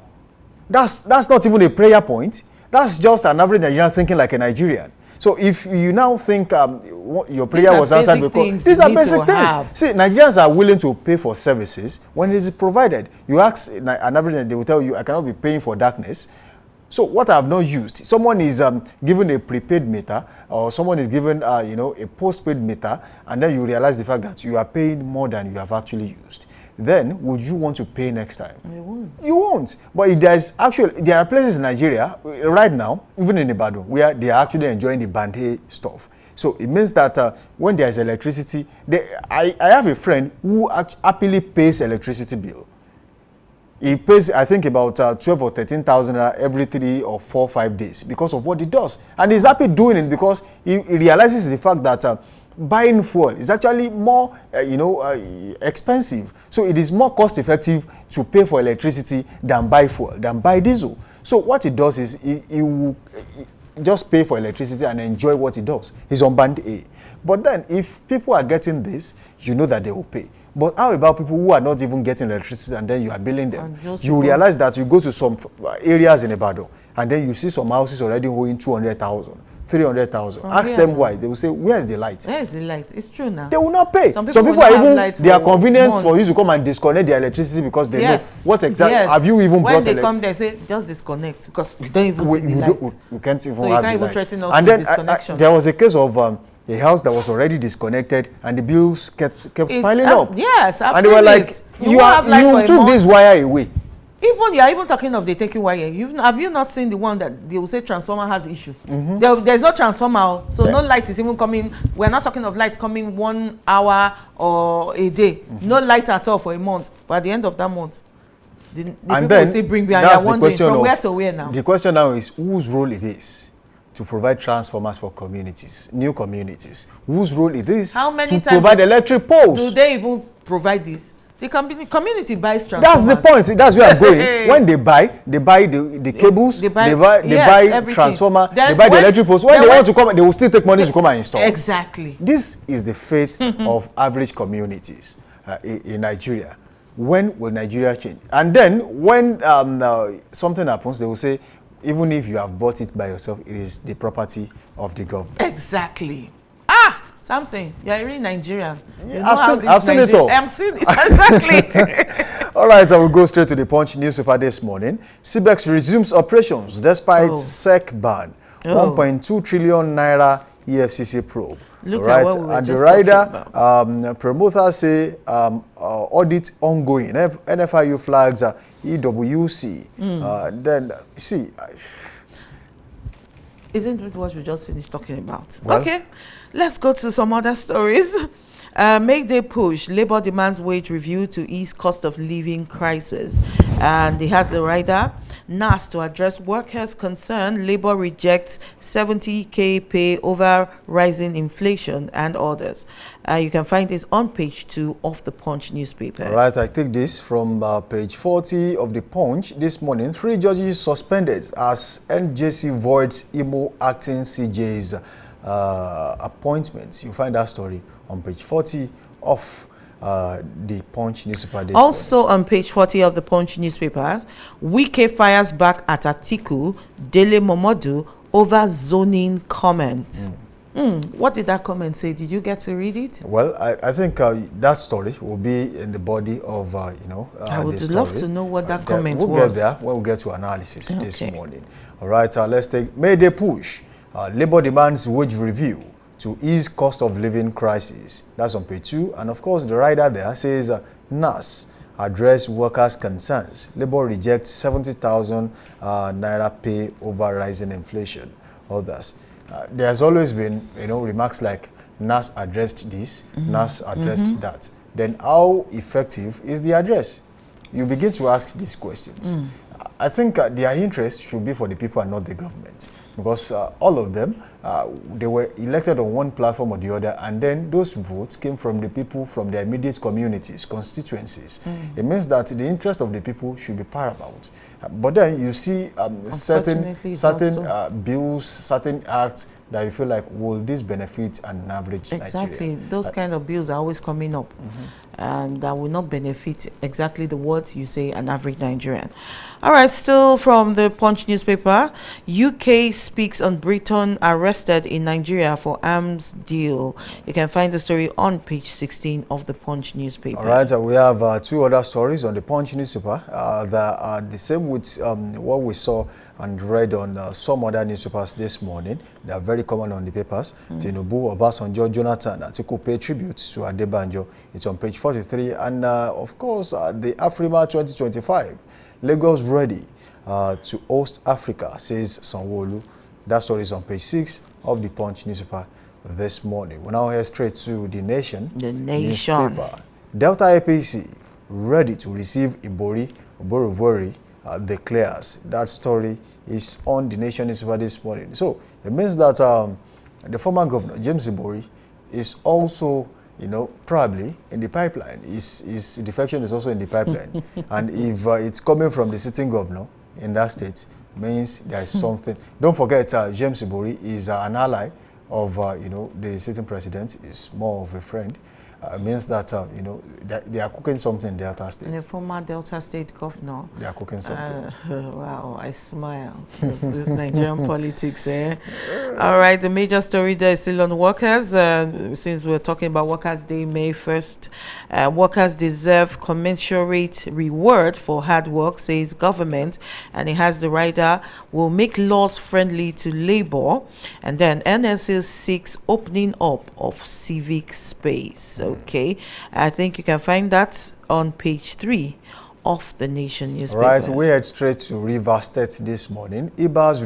That's not even a prayer point. That's just an average Nigerian thinking like a Nigerian. So if you now think your prayer was answered because these are basic things. See, Nigerians are willing to pay for services when it is provided. You ask an average, they will tell you, I cannot be paying for darkness. So what I have not used, someone is given a prepaid meter, or someone is given you know, a postpaid meter, and then you realize the fact that you are paying more than you have actually used. then would you want to pay next time? You won't. You won't. But if there are places in Nigeria right now, even in Ibadan, where they are actually enjoying the band A stuff. So it means that when there is electricity, I have a friend who happily pays electricity bill. He pays, I think, about 12 or 13,000 every 3 or 4 or 5 days because of what he does. And he's happy doing it because he realizes the fact that buying fuel is actually more, expensive. So it is more cost effective to pay for electricity than buy fuel, than buy diesel. So what he does is he will just pay for electricity and enjoy what he does. He's on band A. But then if people are getting this, you know that they will pay. But how about people who are not even getting electricity and then you are billing them? You realize that you go to some areas in Ibadan and then you see some houses already owing 200,000, 300,000. Ask them why. They will say, where is the light? Where is the light? It's true now. They will not pay. Some people are even, they are convenient for you to come and disconnect their electricity because they know what exactly, have you even brought when they come there, say, just disconnect because we don't even see the light. We can't even so have the light. So you can't even threaten us with disconnection. There was a case of a house that was already disconnected and the bills kept piling up. Yes, I've and they were like, you took this wire away. Even you are even talking of the taking wire. Have you not seen the one that they will say transformer has issue? There's no transformer, so no light is even coming. We're not talking of light coming 1 hour or a day. No light at all for a month. But at the end of that month, the people will say bring me. And you're wondering from where to where now. The question now is whose role it is to provide transformers for communities, new communities. Whose role it is to provide electric poles? Do they even provide this? The community buys transformers. That's the point. That's where I'm going. When they buy the cables, they buy transformer, they buy the electric poles. When they want to come, they will still take money to come and install. Exactly. This is the fate of average communities in Nigeria. When will Nigeria change? And then when something happens, they will say, even if you have bought it by yourself, it is the property of the government. Exactly. Samson, you are really Nigerian. I've seen it all. I'm seeing it, exactly. All right, I will go straight to the Punch newspaper this morning. CBEX resumes operations despite SEC ban. 1.2 trillion naira EFCC probe. Look at what we were and just the rider, promoters say audit ongoing. NFIU flags EWC. Then, see. Isn't it what we just finished talking about? Well, okay, let's go to some other stories. Mayday push, Labour demands wage review to ease cost of living crisis. And it has the rider, NAS to address workers' concern, Labour rejects 70k pay over rising inflation and others. You can find this on page 2 of the Punch newspaper. All right, I take this from page 40 of the Punch this morning. 3 judges suspended as NJC voids Imo acting CJ's appointments. You find that story on page 40 of the Punch newspaper this also morning. On page 40 of the Punch newspapers, Wike fires back at Atiku, Dele Momodu over zoning comments. What did that comment say? Did you get to read it? Well, I think that story will be in the body of, I would love to know what that comment was. We'll get there when we get to analysis this morning. All right, let's take Mayday push. Labour demands wage review to ease cost of living crisis. That's on page 2. And of course, the rider there says NAS address workers' concerns. Labour rejects 70,000 naira pay over rising inflation. Others. There's always been, remarks like NAS addressed this, NAS addressed that. Then how effective is the address? You begin to ask these questions. I think their interest should be for the people and not the government. Because all of them, they were elected on one platform or the other, and then those votes came from the people from their immediate communities, constituencies. It means that the interest of the people should be paramount. But then you see certain bills, certain acts that you feel like, will this benefit an average Nigerian? Exactly. Those kind of bills are always coming up. And that will not benefit exactly the words you say an average Nigerian. All right, still from the Punch newspaper, UK speaks on Britain arrested in Nigeria for arms deal. You can find the story on page 16 of the Punch newspaper. All right, we have 2 other stories on the Punch newspaper that are the same with what we saw and read on some other newspapers this morning. They are very common on the papers. Tinubu, Obasanjo, Jonathan, Atiku pay tribute to Adebanjo. It's on page 43. And of course, the Afrima 2025, Lagos ready to host Africa, says Sanwo-Olu. That story is on page 6 of the Punch newspaper this morning. We now head straight to the Nation. The Nation. Newspaper. Delta APC ready to receive Ibori Oborevwori declares. That story is on the Nation newspaper this morning. So it means that the former governor, James Ibori, is also, probably in the pipeline. His defection is also in the pipeline. And if it's coming from the sitting governor in that state, means there is something. Don't forget, James Ibori is an ally of, the sitting president. Is more of a friend. Means that, they are cooking something in Delta State. And the former Delta State governor. They are cooking something. Wow, I smile. This Nigerian politics, eh? All right, the major story there is still on workers. Since we're talking about Workers' Day, May 1st, workers deserve commensurate reward for hard work, says government. And it has the rider, will make laws friendly to labor. And then NSL 6 opening up of civic space. Okay, I think you can find that on page 3 of the Nation newspaper. Right, we head straight to Rivers State this morning. IBAS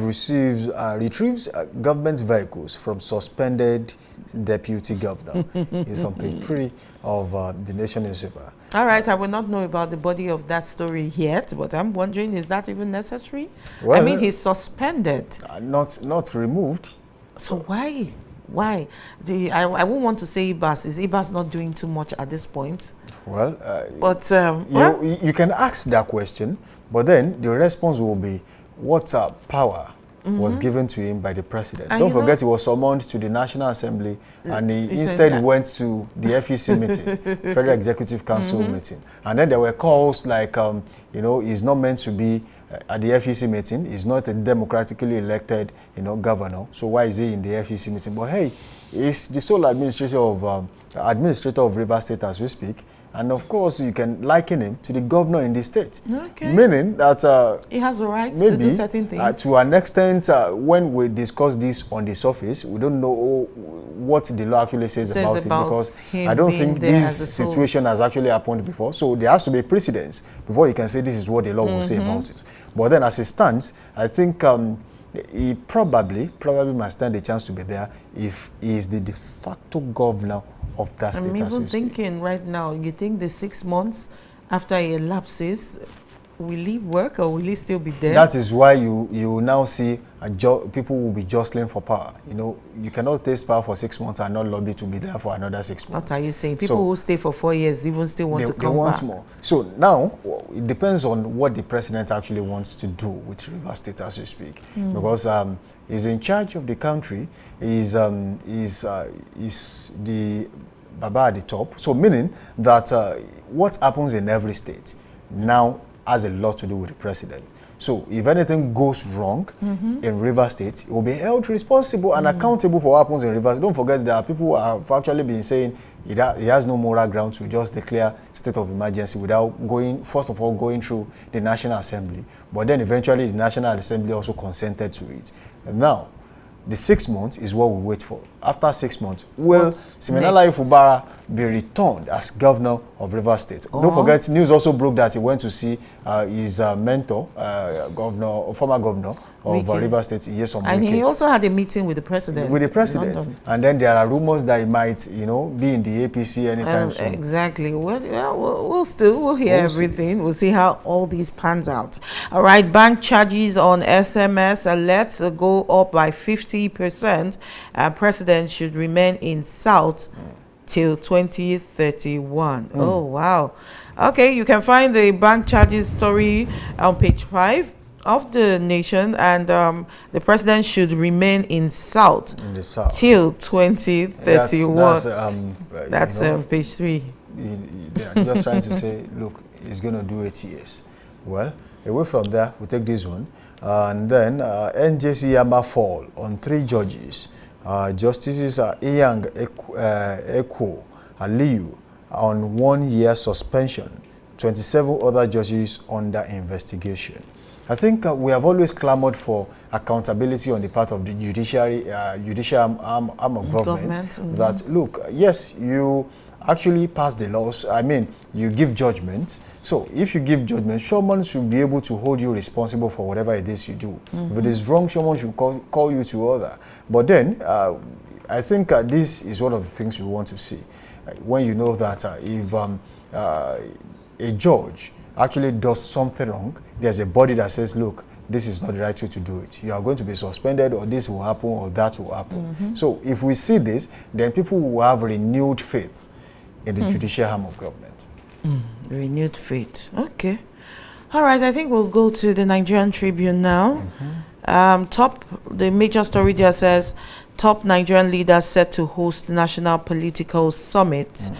retrieves government vehicles from suspended deputy governor. It's on page 3 of the Nation newspaper. All right, I will not know about the body of that story yet, but I'm wondering, is that even necessary? Well, I mean, he's suspended. Not removed. So why? Why? I won't want to say IBAS. Is IBAS not doing too much at this point? Well, but you can ask that question, but then the response will be, what power was given to him by the president? And don't forget, he was summoned to the National Assembly, and he instead went to the FEC meeting, Federal Executive Council meeting. And then there were calls like, he's not meant to be at the FEC meeting. He's not a democratically elected, governor. So why is he in the FEC meeting? But hey, he's the sole administrator of Rivers State as we speak. And of course, you can liken him to the governor in the state. Okay. Meaning that he has the right to do certain things. To an extent, when we discuss this on the surface, we don't know what the law actually says about it, because I don't think this situation has actually happened before. So there has to be precedence before you can say this is what the law will say about it. But then as it stands, I think he probably must stand a chance to be there if he is the de facto governor of that state. I'm even thinking right now, you think the 6 months after he elapses, will he work or will he still be there? That is why you now see people will be jostling for power. You cannot taste power for 6 months and not lobby to be there for another 6 months. What are you saying? People who stay for 4 years even still want to come back. They want more. So now, it depends on what the president actually wants to do with Rivers State as we speak. Because he's in charge of the country, he's the Baba at the top. So meaning that what happens in every state now has a lot to do with the president. So if anything goes wrong in Rivers State, he will be held responsible and accountable for what happens in Rivers. Don't forget there are people who have actually been saying he has no moral ground to just declare state of emergency without first of all going through the National Assembly. But then eventually the National Assembly also consented to it. And now, the 6 months is what we wait for. After 6 months, will Siminalayi Fubara be returned as governor of Rivers State? Don't forget, news also broke that he went to see his mentor, former governor of Rivers State, Nyesom Wike. And he also had a meeting with the president. With the president. And then there are rumors that he might, be in the APC anytime soon. Exactly. We'll hear everything. We'll see how all these pans out. All right, bank charges on SMS alerts go up by 50%. President should remain in South till 2031. Oh, wow. Okay, you can find the bank charges story on page 5 of the Nation, and the president should remain in the South till 2031. That's page 3. They are just trying to say, look, he's going to do 8 years. Well, away from there, we take this one. And then NJC Yama fall on 3 judges. Justices Iyang Eko Aliyu on 1 year suspension. 27 other judges under investigation. I think we have always clamored for accountability on the part of the judicial arm of government. That, look, yes, you actually pass the laws. I mean, you give judgment. So if you give judgment, someone should be able to hold you responsible for whatever it is you do. If it is wrong, someone should call you to order. But then, I think this is one of the things we want to see. When you know that if a judge actually does something wrong, there's a body that says, look, this is not the right way to do it. You are going to be suspended, or this will happen, or that will happen. So if we see this, then people will have renewed faith in the judicial arm of government. Renewed faith. Okay. All right, I think we'll go to the Nigerian Tribune now. The major story there says, top Nigerian leaders set to host National Political Summit.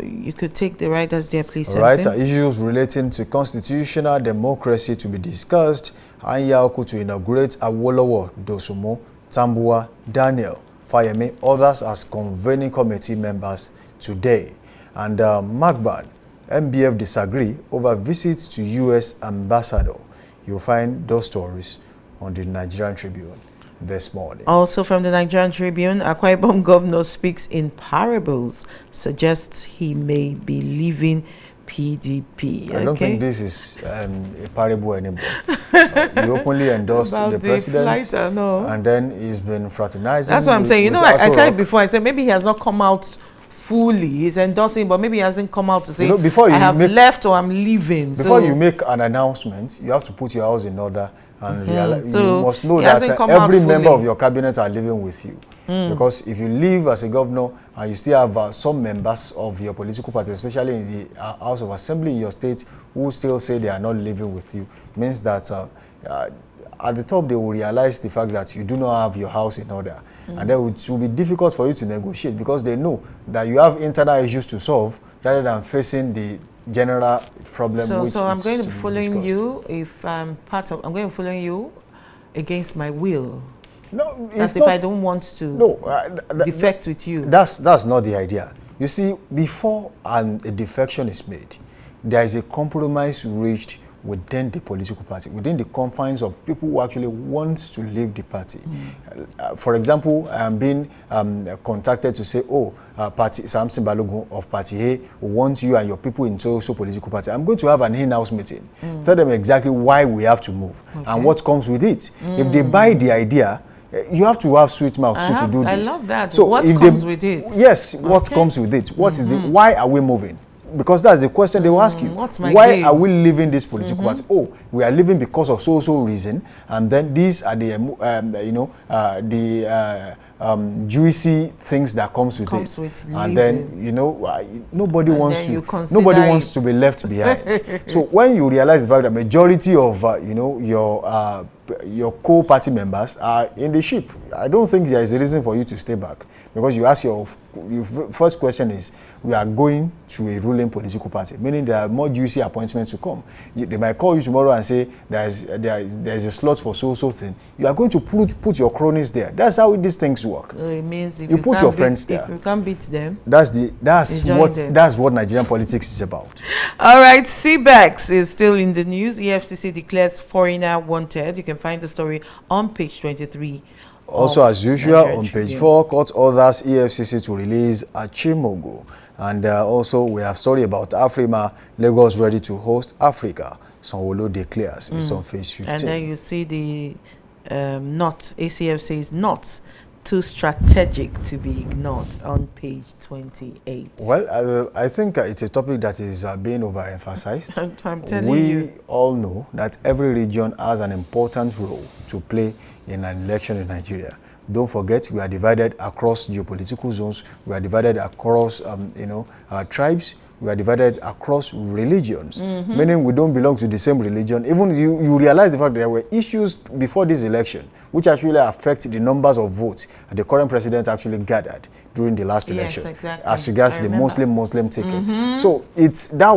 You could take the writers there, please. Right, issues relating to constitutional democracy to be discussed. Anyaoku to inaugurate Awolowo, Dosumo, Tambuwa, Daniel, Fayemi, others as convening committee members today. And Magban, MBF disagree over visits to U.S. ambassador. You'll find those stories on the Nigerian Tribune this morning. Also from the Nigerian Tribune, Akwa Ibom governor speaks in parables, suggests he may be leaving PDP. I don't think this is a parable anymore. He openly endorsed the president, and then he's been fraternizing. That's what I'm saying. You know, I said it before. I said maybe he has not come out fully. He's endorsing, but maybe he hasn't come out to say, before I have left or I'm leaving. Before you make an announcement, you have to put your house in order. And you must know that every member of your cabinet are living with you. Because if you leave as a governor and you still have some members of your political party, especially in the House of Assembly in your state, who still say they are not living with you, means that at the top they will realize the fact that you do not have your house in order. And then it will be difficult for you to negotiate, because they know that you have internal issues to solve rather than facing the general problem. So I'm going to be following you if I'm going to be following you against my will. No, it's not. If I don't want to defect with you. That's not the idea. You see, before a defection is made, there is a compromise reached within the political party, within the confines of people who actually want to leave the party. For example, I am being contacted to say, Party Samson Balogun of Party A wants you and your people in so political party. I'm going to have an in-house meeting. Tell them exactly why we have to move and what comes with it. If they buy the idea, you have to have sweet mouth to do this. I love that. So what comes with it? Yes, what comes with it? What is the? Why are we moving? Because that's the question they will ask you. Why are we leaving this political party? Oh, we are leaving because of so reason, and then these are the juicy things that comes with this. And then nobody wants to be left behind. So when you realize the fact that majority of your co-party members are in the ship, I don't think there is a reason for you to stay back, because you ask your first question is, we are going to a ruling political party, meaning there are more juicy appointments to come. They might call you tomorrow and say there is a slot for so thing. You are going to put your cronies there. That's how these things work. So it means if you put your friends there. If you can't beat them, that's what Nigerian politics is about. All right, CBEX is still in the news. EFCC declares foreigner wanted. You can find the story on page 23. Also, as usual, on page 4, court orders EFCC to release Achimogo. And also, we have story about Afrima, Lagos ready to host Africa. Sanwo-Olu declares. It's on page 15. And then you see the ACF says not too strategic to be ignored on page 28. Well, I think it's a topic that is being overemphasized. I'm telling you. We all know that every region has an important role to play in an election in Nigeria. Don't forget, we are divided across geopolitical zones. We are divided across, tribes. We are divided across religions, meaning we don't belong to the same religion. Even you realize the fact that there were issues before this election which actually affect the numbers of votes the current president actually gathered during the last election, as regards the Muslim tickets. So that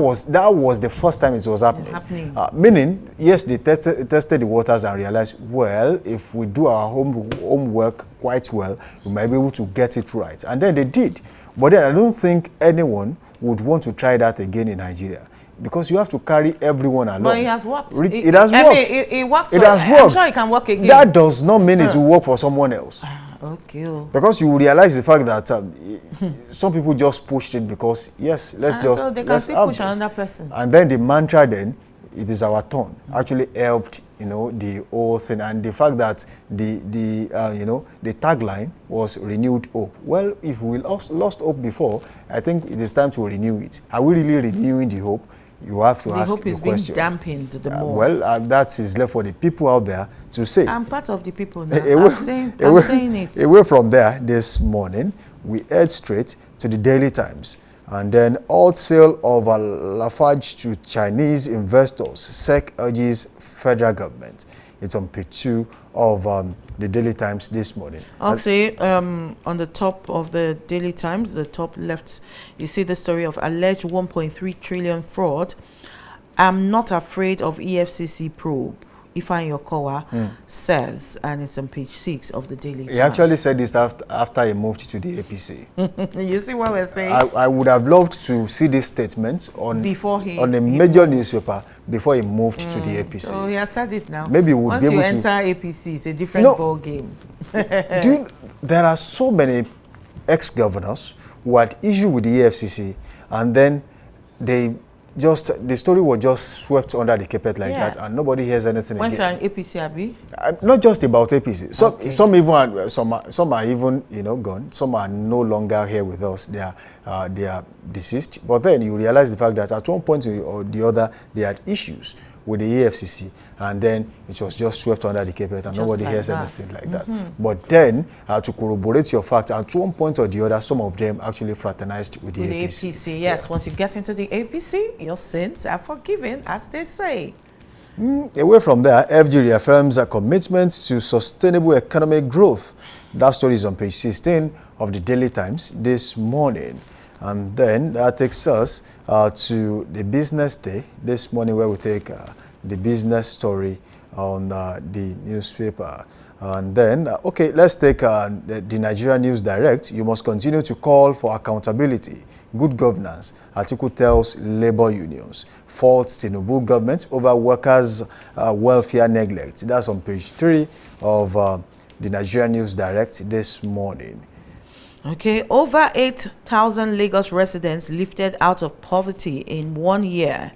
was the first time it was happening. Meaning, yes, they tested the waters and realized, well, if we do our homework quite well, we might be able to get it right. And then they did. But then I don't think anyone would want to try that again in Nigeria. because you have to carry everyone along. But it has worked. It has worked. I mean, it worked. It has worked. I'm sure it can work again. That does not mean it will work for someone else. Okay. Because you will realize the fact that some people just pushed it because, yes, so they can still push another person. And then the mantra then, it is our turn, actually helped, the whole thing. And the fact that the tagline was renewed hope. Well, if we lost hope before, I think it is time to renew it. Are we really renewing the hope? You have to ask the question. The hope is being dampened the more. Well, that is left for the people out there to say. I'm part of the people now. I'm saying it. Away from there, this morning, we head straight to the Daily Times. And then, alt sale of Lafarge to Chinese investors, SEC urges federal government. It's on page 2 of the Daily Times this morning. Okay, on the top of the Daily Times, the top left, you see the story of alleged 1.3 trillion fraud. I'm not afraid of EFCC probe. Ifeanyi Okowa says, and it's on page 6 of the Daily Times. He actually said this after he moved to the APC. You see what we're saying? I would have loved to see this statement on a major newspaper before he moved to the APC. So he has said it now. Maybe we would Once be able you to enter APC, it's a different ball game. There are so many ex-governors who had issue with the EFCC, and then the story was just swept under the carpet like that, and nobody hears anything again. Once you're in APC, Abi? Not just about APC. Some are even gone. Some are no longer here with us. They are deceased. But then you realize the fact that at one point or the other they had issues with the EFCC, and then it was just swept under the carpet, and nobody hears anything like that. But then, to corroborate your fact, at one point or the other, some of them actually fraternized with the APC. Yes, once you get into the APC, your sins are forgiven, as they say. Away from there, FG reaffirms a commitment to sustainable economic growth. That story is on page 16 of the Daily Times this morning. And then that takes us to the business day this morning, where we take the business story on the newspaper. And then, let's take the Nigeria News Direct. You must continue to call for accountability, good governance. Atiku tells labor unions. Faults Tinubu government over workers' welfare neglect. That's on page 3 of the Nigeria News Direct this morning. Okay, over 8,000 Lagos residents lifted out of poverty in 1 year.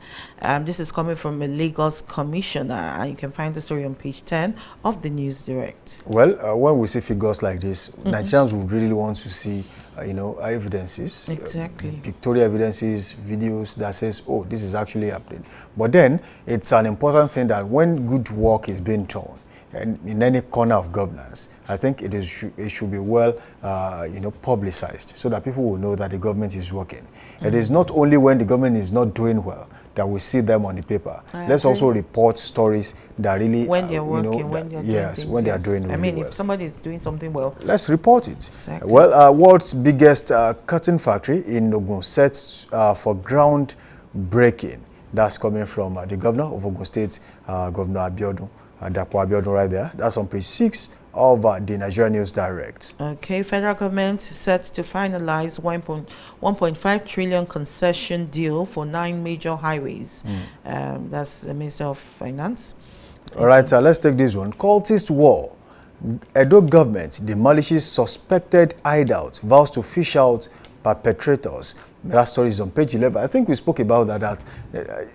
This is coming from a Lagos commissioner, and you can find the story on page 10 of the News Direct. Well, when we see figures like this, Nigerians would really want to see, evidences. Exactly. Pictorial evidences, videos that says, oh, this is actually happening. But then, it's an important thing that when good work is being done, and in any corner of governance, I think it should be well, publicized, so that people will know that the government is working. It is not only when the government is not doing well that we see them on the paper. Let's also report stories that really, when they're working, when they're doing things, when they are doing really well. If somebody is doing something well, let's report it. Exactly. Well, world's biggest cotton factory in Ogun sets for ground breaking. That's coming from the governor of Ogun State, Governor Abiodun. Dapo Abiodun right there. That's on page 6 of the Nigeria News Direct. Okay, federal government set to finalize 1.5 trillion concession deal for 9 major highways. That's the Minister of Finance. All right, let's take this one. Cultist war. Edo government demolishes suspected hideouts, vows to fish out perpetrators. That story is on page 11. I think we spoke about that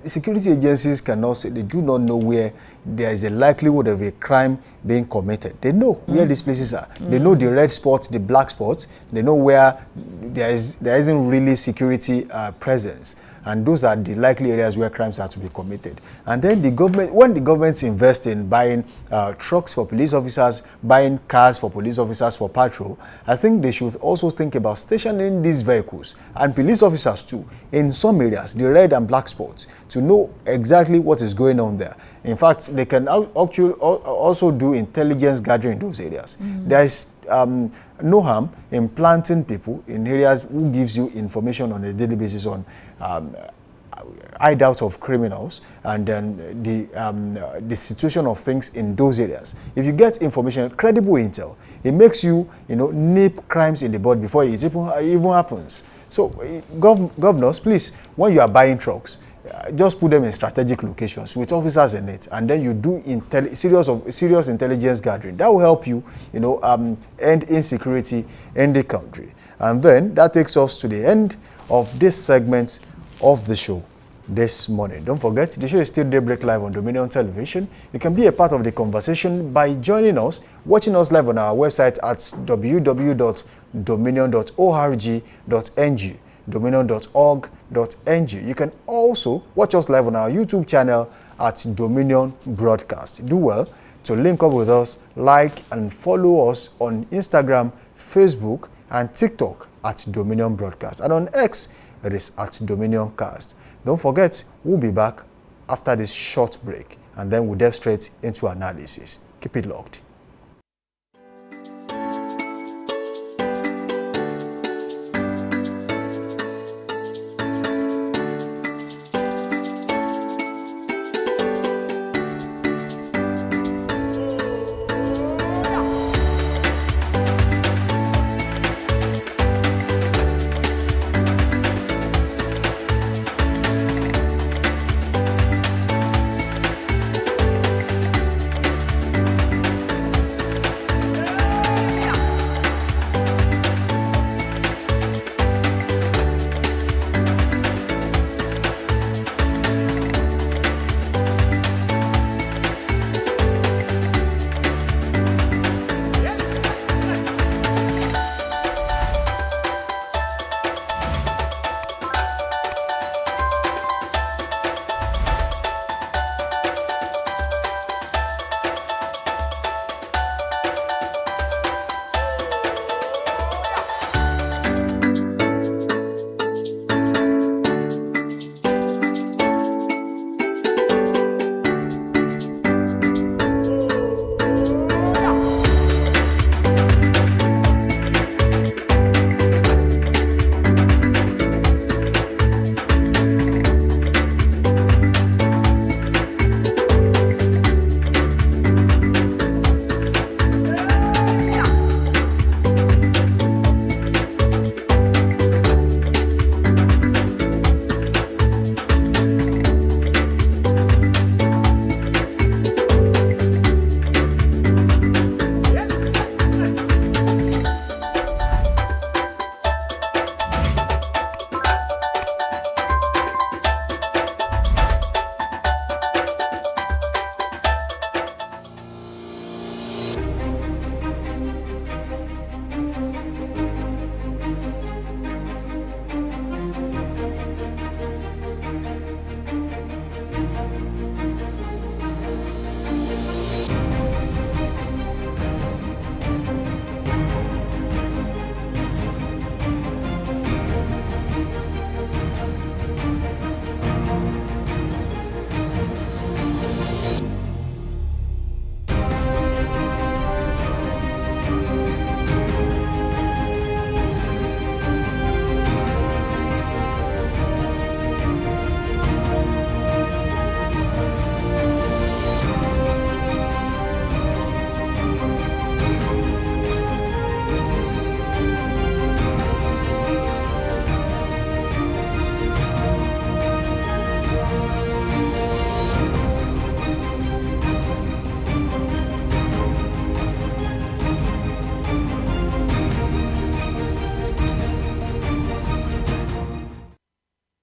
security agencies cannot say, they do not know where there is a likelihood of a crime being committed. They know where these places are. They know the red spots, the black spots. They know where there isn't really security presence. And those are the likely areas where crimes are to be committed. And then the government, when the governments invest in buying trucks for police officers, buying cars for police officers for patrol, I think they should also think about stationing these vehicles and police officers too in some areas, the red and black spots, to know exactly what is going on there. In fact, they can actually also do intelligence gathering in those areas. There is no harm in planting people in areas who gives you information on a daily basis on hideout of criminals and then the situation of things in those areas. If you get information, credible intel, it makes you nip crimes in the bud before it even happens. So governors, please, when you are buying trucks, just put them in strategic locations with officers in it, and then you do serious intelligence gathering. That will help you, you know, end insecurity in the country. And then that takes us to the end of this segment of the show this morning. Don't forget, the show is still Daybreak Live on Dominion Television. You can be a part of the conversation by joining us, watching us live on our website at www.dominion.org.ng, dominion.org.ng. You can also watch us live on our YouTube channel at Dominion Broadcast. Do well to link up with us, like and follow us on Instagram, Facebook, and TikTok at Dominion Broadcast. And on X, it is at Dominion Cast. Don't forget, we'll be back after this short break, and then we'll delve straight into analysis. Keep it locked.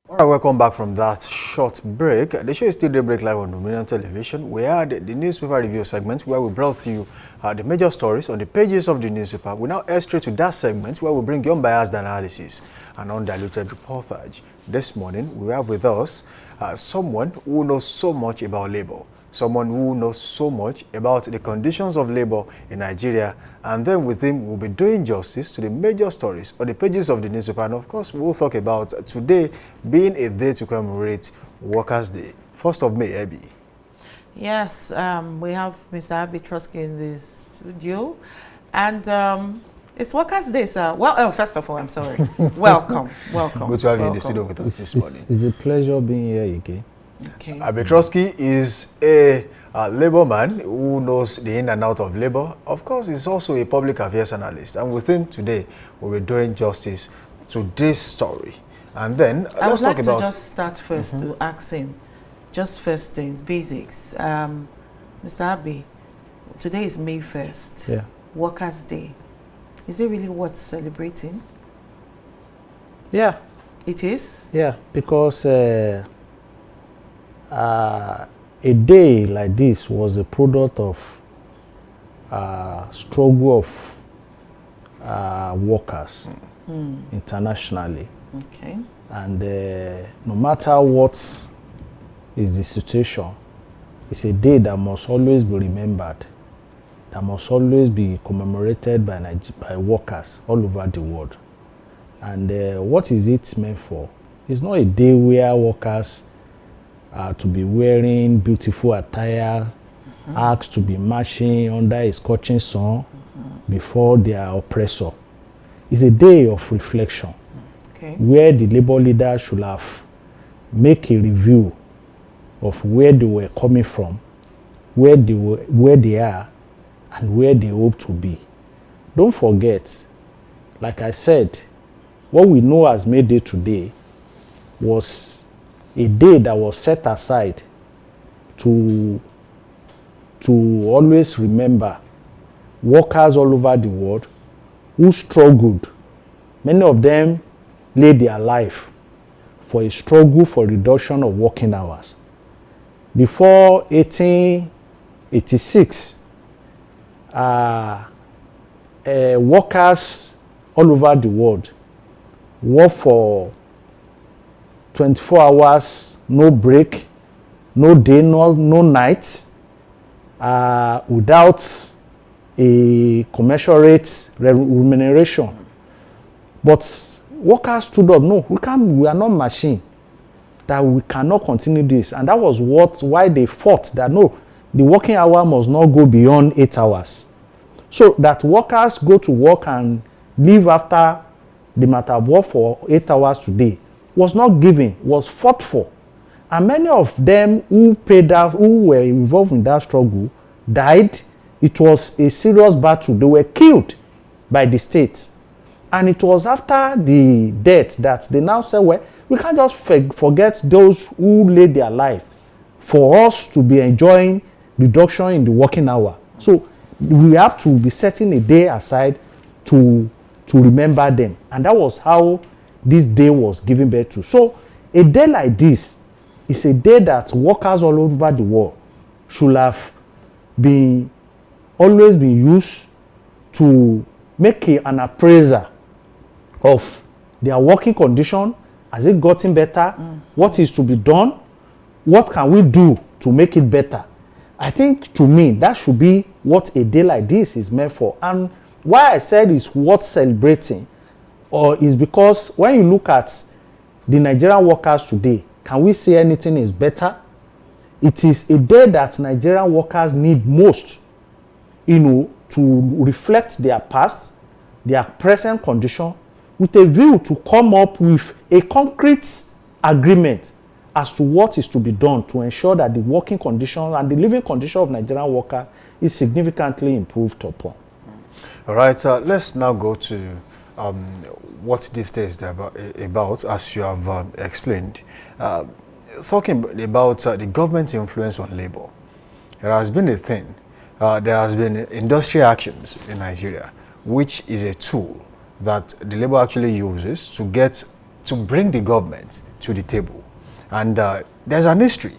All right, welcome back from that short break. The show is still Daybreak Live on Dominion Television. We had the newspaper review segment where we brought you the major stories on the pages of the newspaper. We now head straight to that segment where we bring you unbiased analysis and undiluted reportage. This morning, we have with us someone who knows so much about labor, someone who knows so much about the conditions of labor in Nigeria, and then with him we'll be doing justice to the major stories on the pages of the newspaper. And of course, we'll talk about today being a day to commemorate Workers' Day, 1st of May, Abby. Yes, we have Mr. Abby Trusky in the studio, and it's Workers' Day, sir. Well, first of all, I'm sorry. Welcome, welcome. Good to have you in the studio with us this morning. It's a pleasure being here, okay? Okay. Abby Trusky is a labor man who knows the in and out of labor. Of course, he's also a public affairs analyst. And with him today, we'll be doing justice to this story. And then let's talk about... I would like to just start first to ask him, just first things, basics. Mr. Abbey, today is May 1st, Workers' Day. Is it really worth celebrating? Yeah. It is? Yeah, because a day like this was a product of struggle of workers internationally. Okay. And no matter what is the situation, it's a day that must always be remembered, that must always be commemorated by workers all over the world. And what is it meant for? It's not a day where workers are to be wearing beautiful attire, asked to be marching under a scorching sun before their oppressor. It's a day of reflection where the labor leaders should have make a review of where they were coming from, where they are, and where they hope to be. Don't forget, like I said, what we know as May Day today was a day that was set aside to always remember workers all over the world who struggled. Many of them laid their life for a struggle for reduction of working hours. Before 1886, workers all over the world work for 24 hours, no break, no day, no night, without a commensurate remuneration. But workers stood up, no, we are not machine, that we cannot continue this. And that was why they fought that no, the working hour must not go beyond 8 hours. So that workers go to work and leave after the matter of work for 8 hours today was not given, was fought for. And many of them who were involved in that struggle died. It was a serious battle. They were killed by the state. And it was after the death that they now said, well, we can't just forget those who laid their life for us to be enjoying reduction in the working hour. So we have to be setting a day aside to remember them. And that was how this day was given birth to. So a day like this is a day that workers all over the world should have always been used to make an appraisal of their working condition. Has it gotten better? What is to be done? What can we do to make it better? I think, to me, that should be what a day like this is meant for. And why I said it's worth celebrating is because when you look at the Nigerian workers today, can we say anything is better? It is a day that Nigerian workers need most, to reflect their past, their present condition, with a view to come up with a concrete agreement as to what is to be done to ensure that the working conditions and the living condition of Nigerian worker is significantly improved upon. All right, let's now go to what this day is about, as you have explained. Talking about the government's influence on labor, there has been a thing. There has been industrial actions in Nigeria, which is a tool that the labor actually uses to bring the government to the table. And there's an history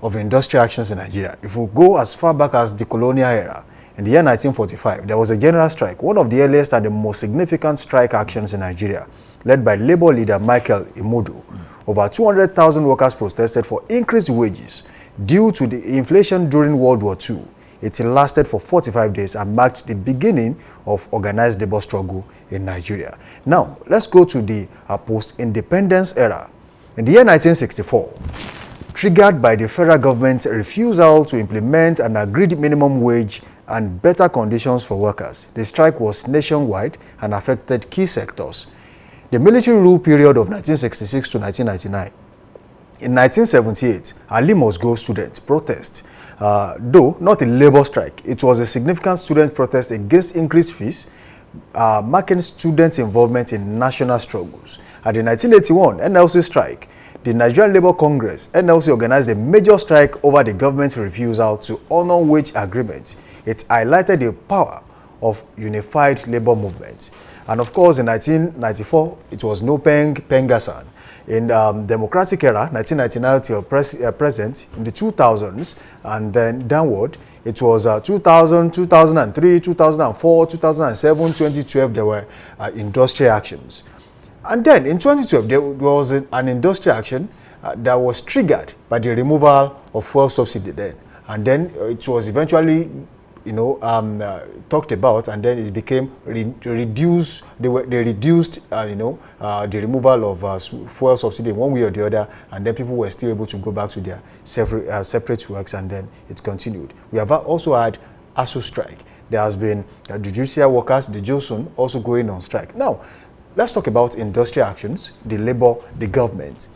of industrial actions in Nigeria. If we go as far back as the colonial era, in the year 1945, there was a general strike, one of the earliest and the most significant strike actions in Nigeria, led by labor leader Michael Imodu. Over 200,000 workers protested for increased wages due to the inflation during World War II. It lasted for 45 days and marked the beginning of organized labor struggle in Nigeria. Now, let's go to the post-independence era. In the year 1964, triggered by the federal government's refusal to implement an agreed minimum wage and better conditions for workers, the strike was nationwide and affected key sectors. The military rule period of 1966 to 1999. In 1978, Ali Must Go students protest, though not a labor strike. It was a significant student protest against increased fees, marking students' involvement in national struggles. At the 1981 NLC strike, the Nigerian Labour Congress, NLC, organized a major strike over the government's refusal to honor wage agreements. It highlighted the power of unified labor movement. And of course, in 1994, it was No Peng Pengasan. In democratic era, 1999 till present, in the 2000s, and then downward, it was 2000, 2003, 2004, 2007, 2012, there were industrial actions. And then in 2012, there was an industrial action that was triggered by the removal of fuel subsidy then. And then it was eventually, talked about, and then it became reduced. They reduced, the removal of fuel subsidy one way or the other, and then people were still able to go back to their separate works, and then it continued. We have also had ASU strike. There has been the judicial workers, the JOSUN, also going on strike. Now, let's talk about industrial actions, the labor, the government.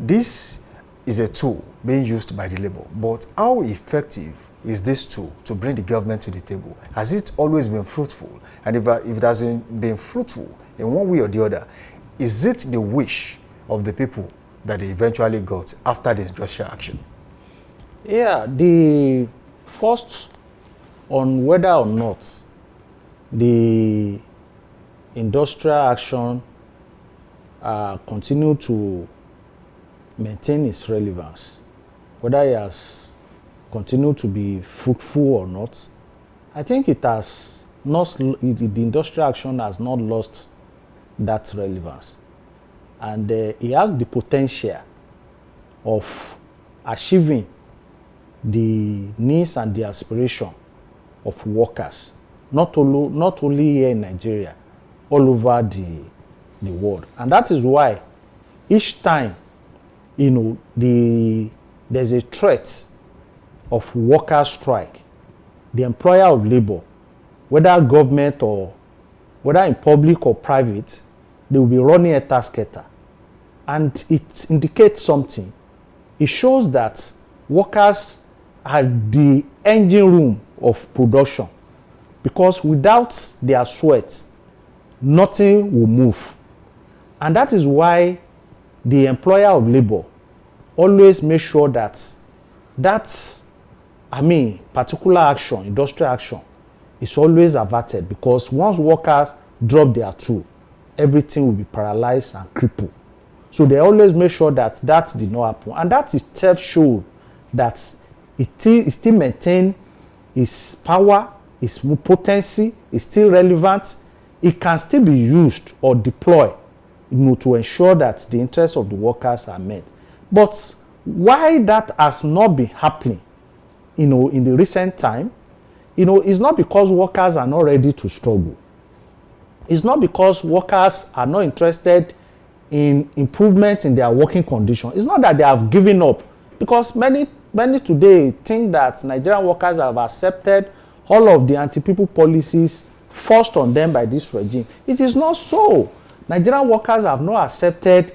This is a tool being used by the labor, but how effective is this tool to bring the government to the table? Has it always been fruitful? And if it hasn't been fruitful in one way or the other, is it the wish of the people that they eventually got after the industrial action? Yeah, the first on whether or not the industrial action continue to maintain its relevance, whether it has continued to be fruitful or not, I think it has not, the industrial action has not lost that relevance. And it has the potential of achieving the needs and the aspiration of workers, not only here in Nigeria, all over the world. And that is why each time, there's a threat of worker strike, the employer of labor, whether government or whether in public or private, they will be running a tasketa. And it indicates something. It shows that workers are the engine room of production, because without their sweat, nothing will move. And that is why the employer of labor always make sure that particular action, industrial action, is always averted, because once workers drop their tool, everything will be paralyzed and crippled. So they always make sure that did not happen. And that itself shows that it still maintains its power, its potency, is still relevant. It can still be used or deployed to ensure that the interests of the workers are met. But why that has not been happening, in the recent time, it's not because workers are not ready to struggle. It's not because workers are not interested in improvement in their working condition. It's not that they have given up, because many today think that Nigerian workers have accepted all of the anti-people policies forced on them by this regime. It is not so. Nigerian workers have not accepted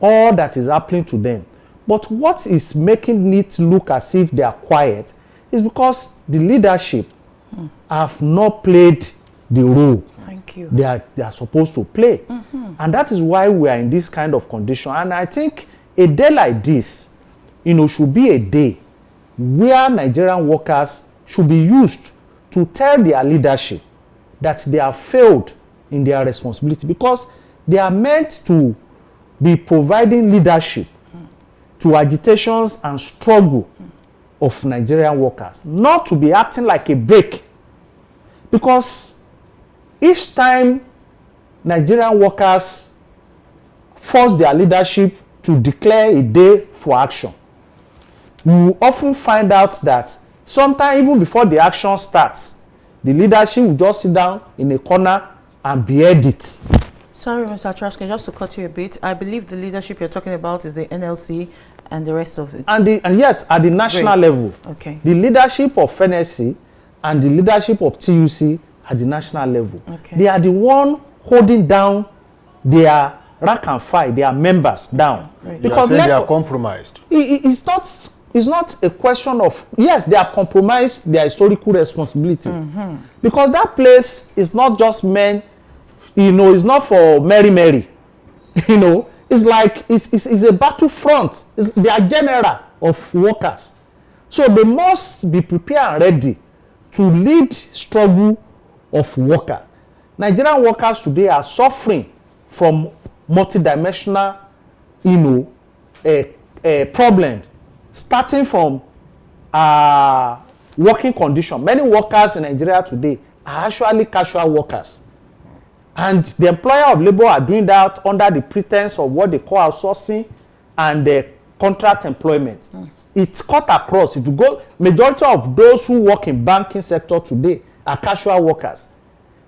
all that is happening to them. But what is making it look as if they are quiet is because the leadership have not played the role they are supposed to play. And that is why we are in this kind of condition. And I think a day like this, should be a day where Nigerian workers should be used to tell their leadership that they have failed in their responsibility, because they are meant to be providing leadership to agitations and struggle of Nigerian workers, not to be acting like a brake. Because each time Nigerian workers force their leadership to declare a day for action, you often find out that sometimes even before the action starts, the leadership will just sit down in a corner and behead it. Sorry, Mr. Traskey, just to cut you a bit, I believe the leadership you're talking about is the NLC and the rest of it. And yes, at the national level. Okay. The leadership of NSC and the leadership of TUC at the national level. Okay. They are the one holding down their rank and file, their members down. Right. Because they are compromised. It's not it's not a question of, yes, they have compromised their historical responsibility. Because that place is not just men, you know, it's not for Mary. You know, it's like, it's a battlefront. They are general of workers. So they must be prepared and ready to lead struggle of workers. Nigerian workers today are suffering from multidimensional, you know, problems, starting from working condition. Many workers in Nigeria today are actually casual workers. And the employer of labor are doing that under the pretense of what they call outsourcing and contract employment. It's cut across. If you go, majority of those who work in banking sector today are casual workers.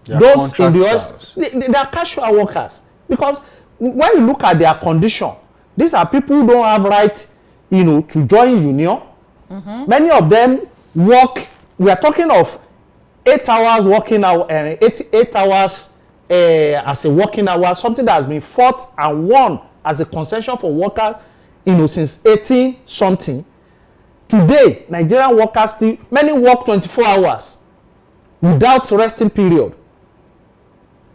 Those in the US, they are casual workers. Because when you look at their condition, these are people who don't have right, you know, to join union. Many of them work, we are talking of 8 hours working hour, 8 hours as a working hour, something that has been fought and won as a concession for workers, you know, since 18 something. Today, Nigerian workers still, many work 24 hours without resting period.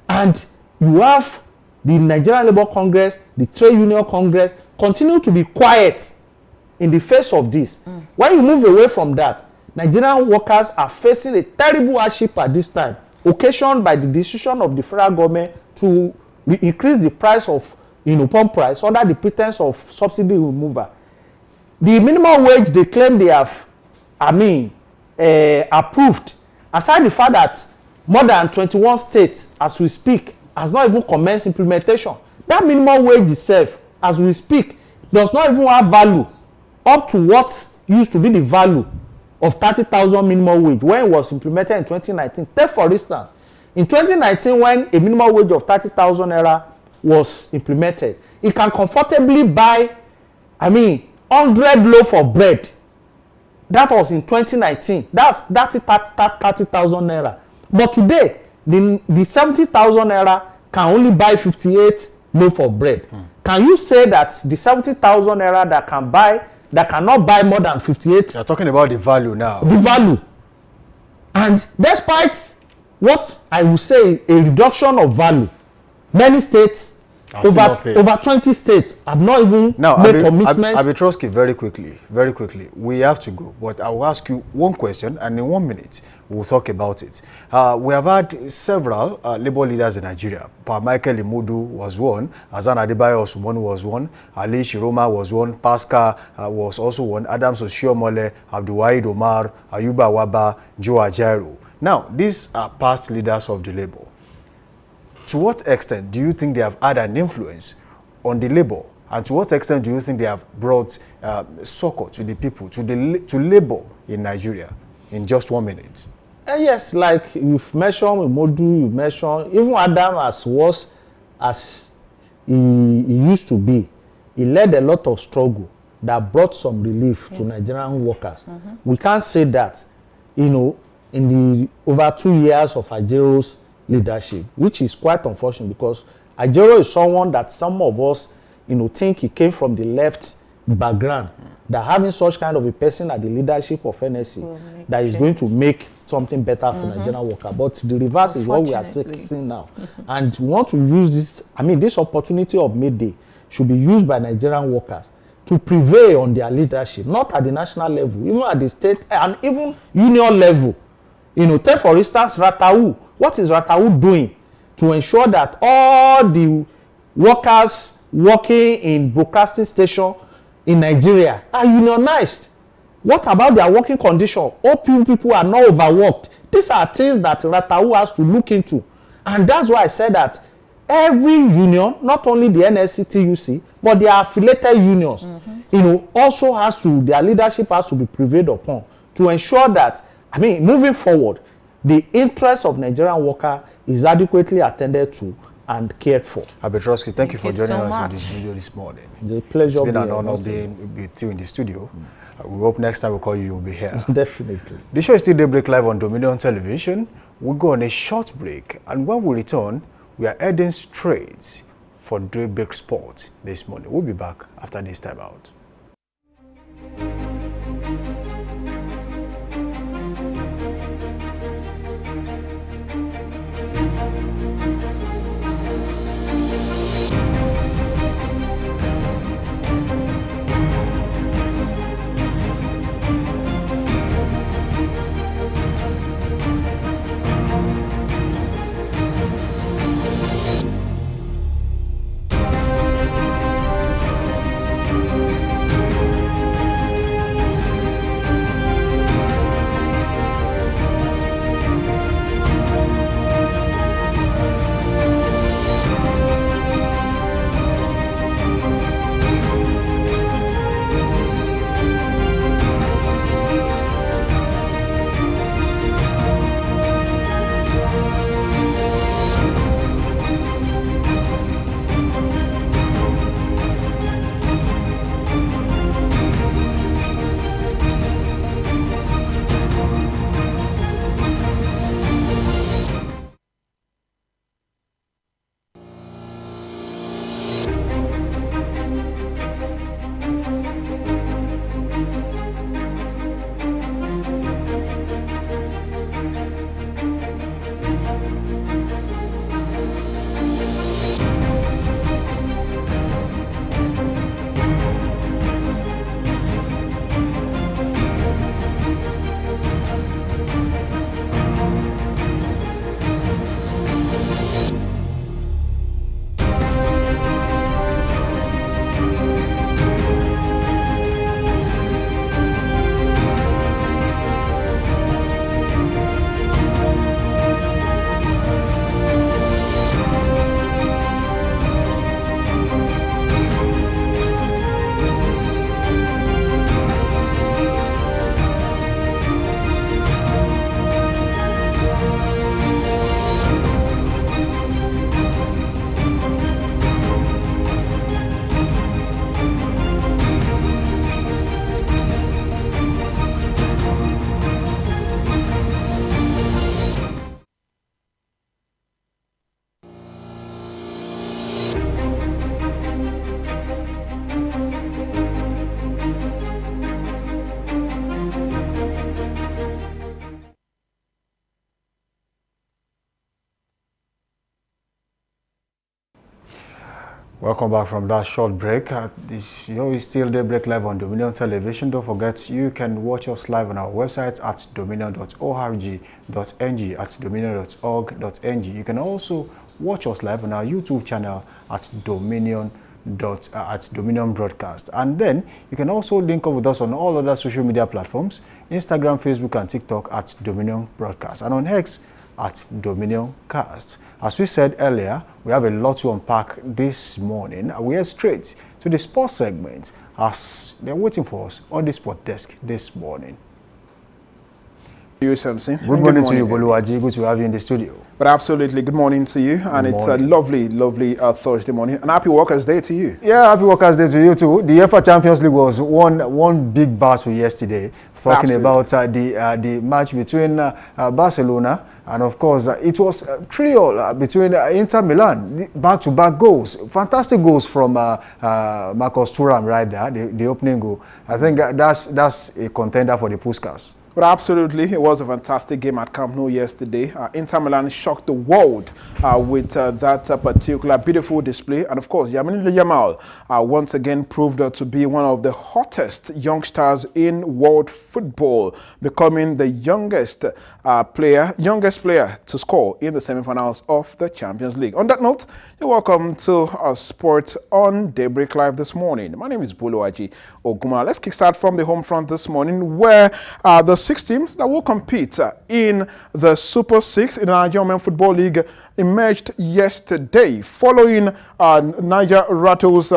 And you have the Nigerian Labour Congress, the Trade Union Congress, continue to be quiet in the face of this. When you move away from that, Nigerian workers are facing a terrible hardship at this time, occasioned by the decision of the federal government to increase the price of, you know, pump price under the pretense of subsidy removal. The minimum wage they claim they have, approved, aside the fact that more than 21 states, as we speak, has not even commenced implementation. That minimum wage itself, as we speak, does not even have value up to what used to be the value of 30,000 minimum wage when it was implemented in 2019. Take for instance, in 2019, when a minimum wage of 30,000 naira was implemented, it can comfortably buy, 100 loaf of bread. That was in 2019. That's 30,000 naira. But today, the 70,000 naira can only buy 58 loaf of bread. Can you say that the 70,000 naira that cannot buy more than 58? You're talking about the value now. The value. And despite what I will say a reduction of value, many states, over 20 states have not even made commitments. Abitroski, very quickly, we have to go, but I will ask you one question, and in 1 minute we'll talk about it. We have had several labor leaders in Nigeria. Pa Michael Imudu was one, Azan Adebayo Osumonu was one, Ali Shiroma was one, Pascal was also one, Adams Oshiomole, Abdulwahid Omar, Ayuba Waba, Joe Ajaero. Now, these are past leaders of the labor. To what extent do you think they have had an influence on the labor? And to what extent do you think they have brought succor to the people, to labor in Nigeria? In just 1 minute. Yes, like you've mentioned Modu, you've mentioned even Adam as was as he used to be. He led a lot of struggle that brought some relief to Nigerian workers. We can't say that, you know, in the over 2 years of Ajero's leadership, which is quite unfortunate, because Ajero is someone that some of us, you know, think he came from the left background, that having such kind of a person at the leadership of NSC that is going to make something better for Nigerian workers. But the reverse is what we are seeing now. And we want to use this, this opportunity of May Day should be used by Nigerian workers to prevail on their leadership, not at the national level, even at the state and even union level. You know, take for instance Ratau. What is Ratau doing to ensure that all the workers working in broadcasting station in Nigeria are unionized? What about their working condition? All people are not overworked. These are things that Ratau has to look into. And that's why I said that every union, not only the NSCTUC, but their affiliated unions, you know, also has to, their leadership has to be prevailed upon to ensure that, moving forward, the interest of Nigerian worker is adequately attended to and cared for. Abitroski, thank you for joining us in this video this morning. The pleasure. It's been an honor being with you in the studio. We hope next time we call you, you'll be here. Definitely. The show is still Daybreak Live on Dominion Television. We'll go on a short break, and when we return, we are heading straight for Daybreak Sport this morning. We'll be back after this time out. Welcome back from that short break. This show is still Daybreak Live on Dominion Television. Don't forget, you can watch us live on our website at dominion.org.ng, at dominion.org.ng. You can also watch us live on our YouTube channel at Dominion Broadcast. And then you can also link up with us on all other social media platforms, Instagram, Facebook, and TikTok at Dominion Broadcast, and on X at Dominion Cast. As we said earlier, we have a lot to unpack this morning. We are straight to the sports segment as they're waiting for us on the sport desk this morning. You, Samson. Good morning to you, Boluwaji. Good to have you in the studio. But absolutely, good morning to you. And it's a lovely, lovely Thursday morning. And happy Workers' Day to you. Yeah, happy Workers' Day to you too. The UEFA Champions League was one big battle yesterday, talking about the match between Barcelona and, of course, it was 3-all between Inter Milan. Back-to-back goals. Fantastic goals from Marcus Thuram right there, the opening goal. I think that's a contender for the Puskás. But absolutely, it was a fantastic game at Camp Nou yesterday. Inter Milan shocked the world with that particular beautiful display. And of course, Lamine Yamal once again proved to be one of the hottest youngsters in world football, becoming the youngest player to score in the semifinals of the Champions League. On that note, you're welcome to Sport on Daybreak Live this morning. My name is Boluwaji Oguma. Let's kickstart from the home front this morning, where the 6 teams that will compete in the Super 6 in the Nigerian Women Football League emerged yesterday following Niger Rattles'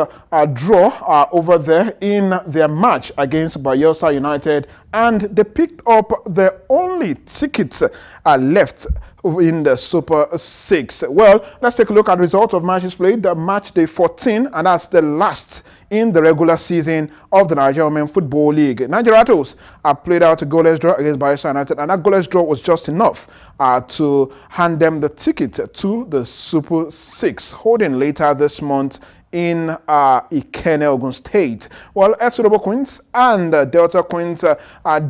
draw over there in their match against Bayelsa United, and they picked up the only tickets left in the Super 6. Well, let's take a look at the results of matches played. Match day 14, and that's the last in the regular season of the Nigerian Women Football League. Niger Rattles played out a goalless draw against Bayelsa United, and that goalless draw was just enough to hand them the ticket to the Super 6, holding later this month in Ikene, Ogun State. Well, FC Robo Queens and Delta Queens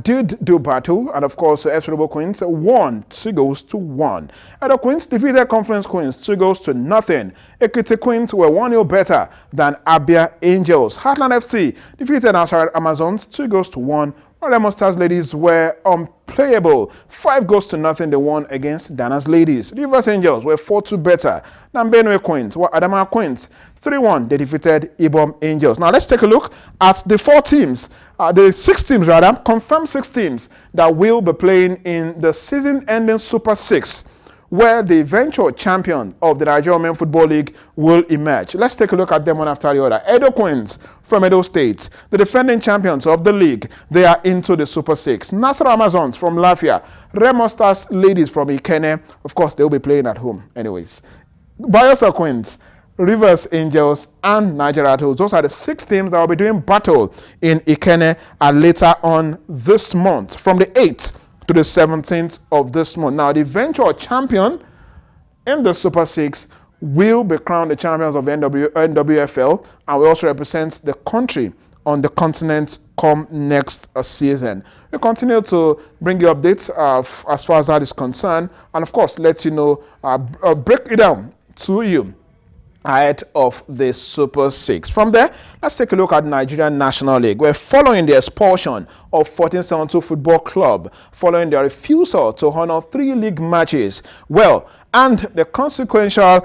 did do battle, and of course, FC Robo Queens won 2-1. Edo Queens defeated Conference Queens 2-0. Ekiti Queens were 1-0 better than Abia Angels. Heartland FC defeated Nasarawa Amazons 2-1. Lemon Stars ladies were unplayable. 5-0 they won against Dana's ladies. Rivers Angels were 4-2 better than Benue Queens, while Adama Queens 3-1 they defeated Ibom Angels. Now let's take a look at the 4 teams, the 6 teams rather, confirmed 6 teams that will be playing in the season-ending Super 6, where the eventual champion of the Nigerian Women Football League will emerge. Let's take a look at them one after the other. Edo Queens from Edo State, the defending champions of the league, they are into the Super 6. Nasarawa Amazons from Lafia, Remo Stars ladies from Ikene, of course they will be playing at home anyways. Bayelsa Queens, Rivers Angels, and Niger Rattles. Those are the 6 teams that will be doing battle in Ikene later on this month, from the 8th to the 17th of this month. Now, the eventual champion in the Super 6 will be crowned the champions of NWFL, and will also represent the country on the continent come next season. We'll continue to bring you updates as far as that is concerned, and of course, let you know, break it down to you ahead of the Super 6. From there, let's take a look at Nigerian National League. We're following the expulsion of 1472 Football Club, following their refusal to honor 3 league matches. Well, and the consequential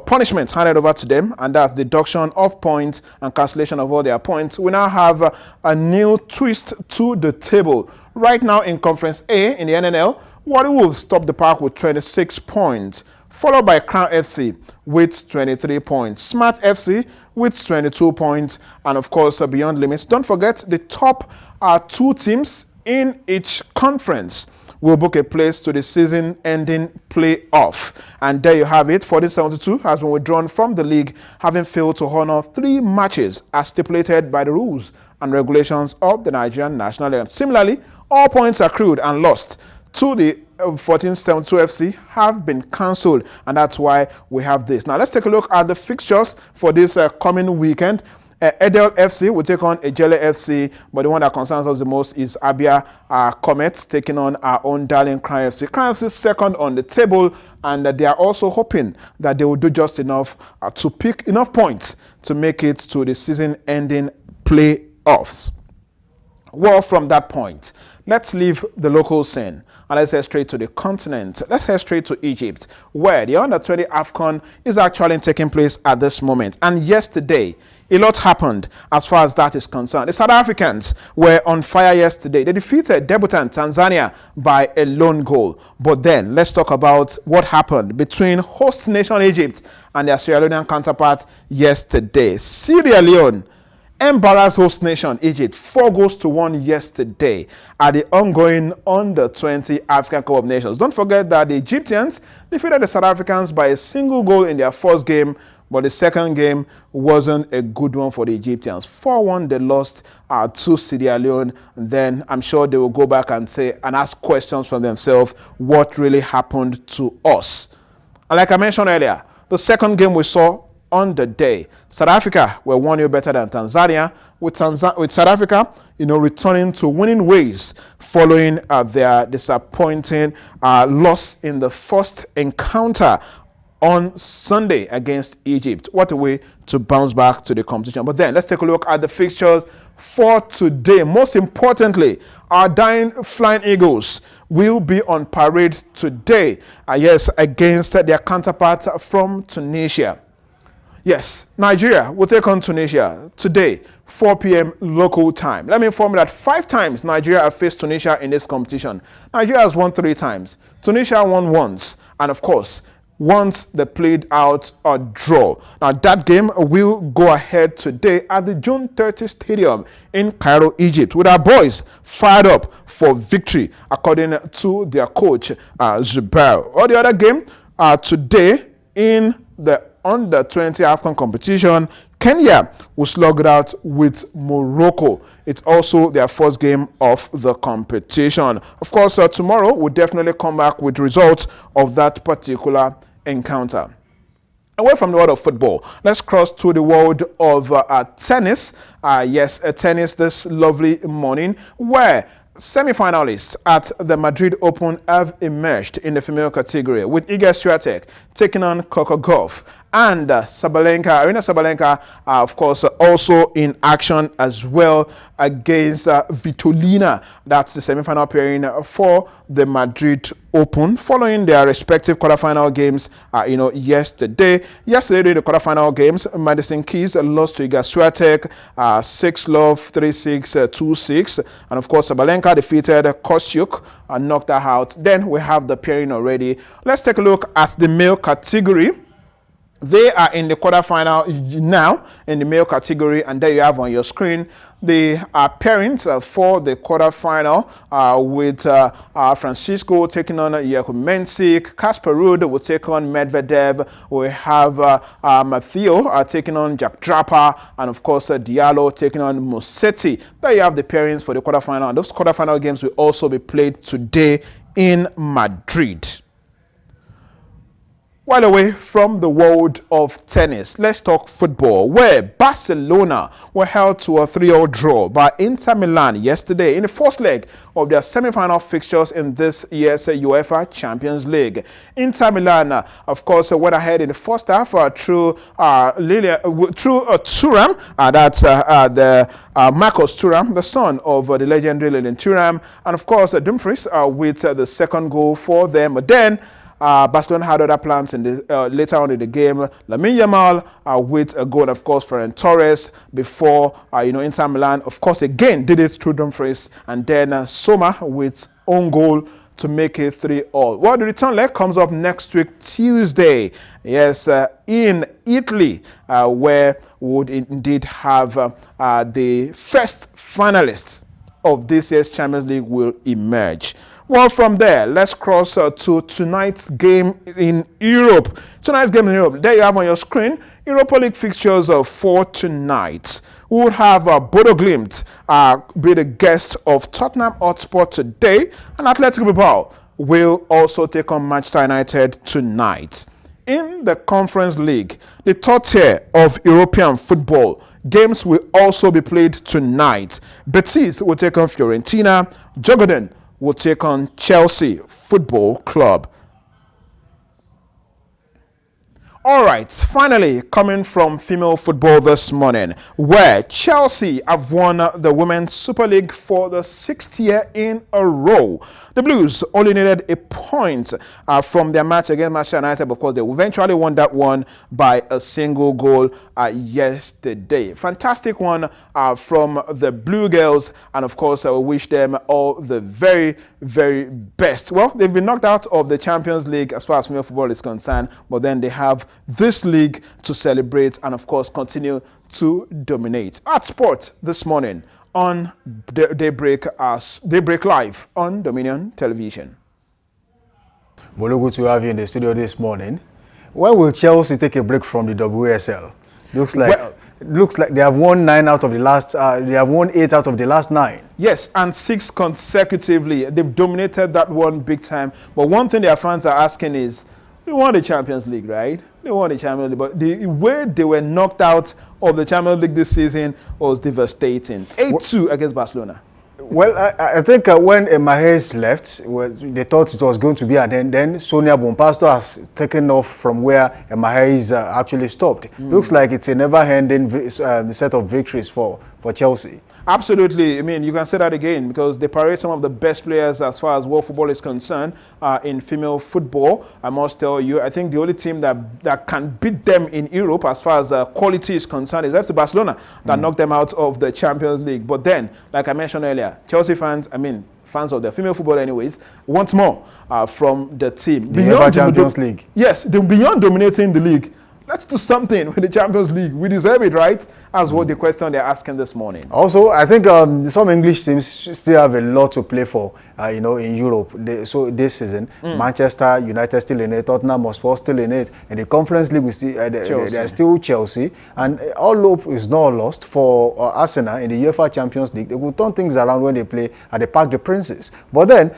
punishments handed over to them, and that's deduction of points and cancellation of all their points. We now have a new twist to the table. Right now in Conference A in the NNL, Warri Wolves top the park with 26 points. Followed by Crown FC with 23 points, Smart FC with 22 points, and of course Beyond Limits. Don't forget, the top 2 teams in each conference will book a place to the season-ending playoff. And there you have it. 1472 has been withdrawn from the league, having failed to honor 3 matches as stipulated by the rules and regulations of the Nigerian National League. Similarly, all points accrued and lost to the 1472 FC have been cancelled, and that's why we have this. Now let's take a look at the fixtures for this coming weekend. Edel FC will take on Ejele FC, but the one that concerns us the most is Abia Comets taking on our own darling Crown FC. Crown FC is second on the table, and they are also hoping that they will do just enough to pick enough points to make it to the season-ending playoffs. Well, from that point, let's leave the local scene and let's head straight to the continent. Let's head straight to Egypt, where the Under-20 AFCON is actually taking place at this moment. And yesterday, a lot happened as far as that is concerned. The South Africans were on fire yesterday. They defeated debutant Tanzania by a lone goal. But then, let's talk about what happened between host nation Egypt and their Sierra Leonean counterpart yesterday. Sierra Leone embarrassed host nation Egypt 4-1 yesterday at the ongoing Under-20 African Cup of Nations. Don't forget that the Egyptians defeated the South Africans by a single goal in their first game, but the second game wasn't a good one for the Egyptians. 4-1 they lost to Sierra Leone. Then I'm sure they will go back and say and ask questions from themselves, what really happened to us? And like I mentioned earlier, the second game we saw on the day, South Africa were 1-0 better than Tanzania, with South Africa, returning to winning ways following their disappointing loss in the first encounter on Sunday against Egypt. What a way to bounce back to the competition. But then let's take a look at the fixtures for today. Most importantly, our dying Flying Eagles will be on parade today, yes, against their counterparts from Tunisia. Yes, Nigeria will take on Tunisia today, 4 p.m. local time. Let me inform you that 5 times Nigeria have faced Tunisia in this competition. Nigeria has won 3 times. Tunisia won once. And of course, once they played out a draw. Now, that game will go ahead today at the June 30 Stadium in Cairo, Egypt, with our boys fired up for victory, according to their coach, Zubair. Or the other game today in the Under-20 AFCON competition, Kenya will slug it out with Morocco. It's also their first game of the competition. Of course, tomorrow we'll definitely come back with results of that particular encounter. Away from the world of football, let's cross to the world of tennis. Yes, tennis this lovely morning, where semi-finalists at the Madrid Open have emerged in the female category, with Iga Swiatek taking on Coco Gauff, and Arina Sabalenka, of course, also in action as well against Vitolina. That's the semi-final pairing for the Madrid Open, following their respective quarterfinal games, yesterday. Yesterday, the quarterfinal games, Madison Keys lost to Iga Swiatek 6-love, 3-6, 2-6. And of course, Sabalenka defeated Kostyuk and knocked her out. Then we have the pairing already. Let's take a look at the male category. They are in the quarterfinal now in the male category, and there you have on your screen the pairings for the quarterfinal with Francisco taking on Jakub Mensik. Kasper Ruud will take on Medvedev. We have Matteo taking on Jack Draper, and of course Diallo taking on Musetti. There you have the pairings for the quarterfinal, and those quarterfinal games will also be played today in Madrid. While away from the world of tennis, let's talk football, where Barcelona were held to a 3-0 draw by Inter Milan yesterday in the first leg of their semi-final fixtures in this year's UEFA Champions League. Inter Milan, of course, went ahead in the first half through Thuram, that's Marcus Thuram, the son of the legendary Lilian Thuram, and of course Dumfries with the second goal for them. But then Barcelona had other plans in the, later on in the game. Lamine Yamal with a goal, of course, Ferran Torres before, Inter Milan, of course, again did it through Dumfries, and then Soma with own goal to make it 3-3. Well, the return leg comes up next week, Tuesday. Yes, in Italy, where we would indeed have the first finalists of this year's Champions League will emerge. Well, from there, let's cross to tonight's game in Europe. Tonight's game in Europe, there you have on your screen, Europa League fixtures for tonight. We would have Bodo Glimt be the guest of Tottenham Hotspur today, and Athletic Bilbao will also take on Manchester United tonight. In the Conference League, the third tier of European football, Games will also be played tonight. Betis will take on Fiorentina. Jogoden will take on Chelsea Football Club. All right, finally, coming from female football this morning, where Chelsea have won the Women's Super League for the 6th year in a row. The Blues only needed a point from their match against Manchester United. Of course, they eventually won that one by a single goal yesterday. Fantastic one from the Blue Girls, and of course, I wish them all the very, very best. Well, they've been knocked out of the Champions League as far as female football is concerned, but then they have this league to celebrate and of course continue to dominate. At Sport this morning on Daybreak Live on Dominion Television. Bolo, good to have you in the studio this morning. When will Chelsea take a break from the WSL? Looks like they have won 8 out of the last 9. Yes, and 6 consecutively. They've dominated that one big time. But one thing their fans are asking is, they won the Champions League, right? They won the Champions League, but the way they were knocked out of the Champions League this season was devastating. 8-2 against Barcelona. Well, I think when Mahrez left, they thought it was going to be, and then Sonia Bonpastor has taken off from where Mahrez actually stopped. Looks like it's a never-ending set of victories for Chelsea. Absolutely. I mean, you can say that again because they parade some of the best players as far as world football is concerned in female football. I must tell you, I think the only team that can beat them in Europe as far as quality is concerned is FC Barcelona that knocked them out of the Champions League. But then, like I mentioned earlier, Chelsea fans, fans of the female football anyways, want more from the team. Beyond Champions League. Yes, beyond dominating the league. Let's do something with the Champions League. We deserve it, right? That's what the question they're asking this morning. Also, I think some English teams still have a lot to play for, in Europe. So this season, Manchester United still in it, Tottenham Hotspur still in it. In the Conference League, there's still Chelsea. And all hope is not lost for Arsenal in the UEFA Champions League. They will turn things around when they play at the Parc des Princes. But then,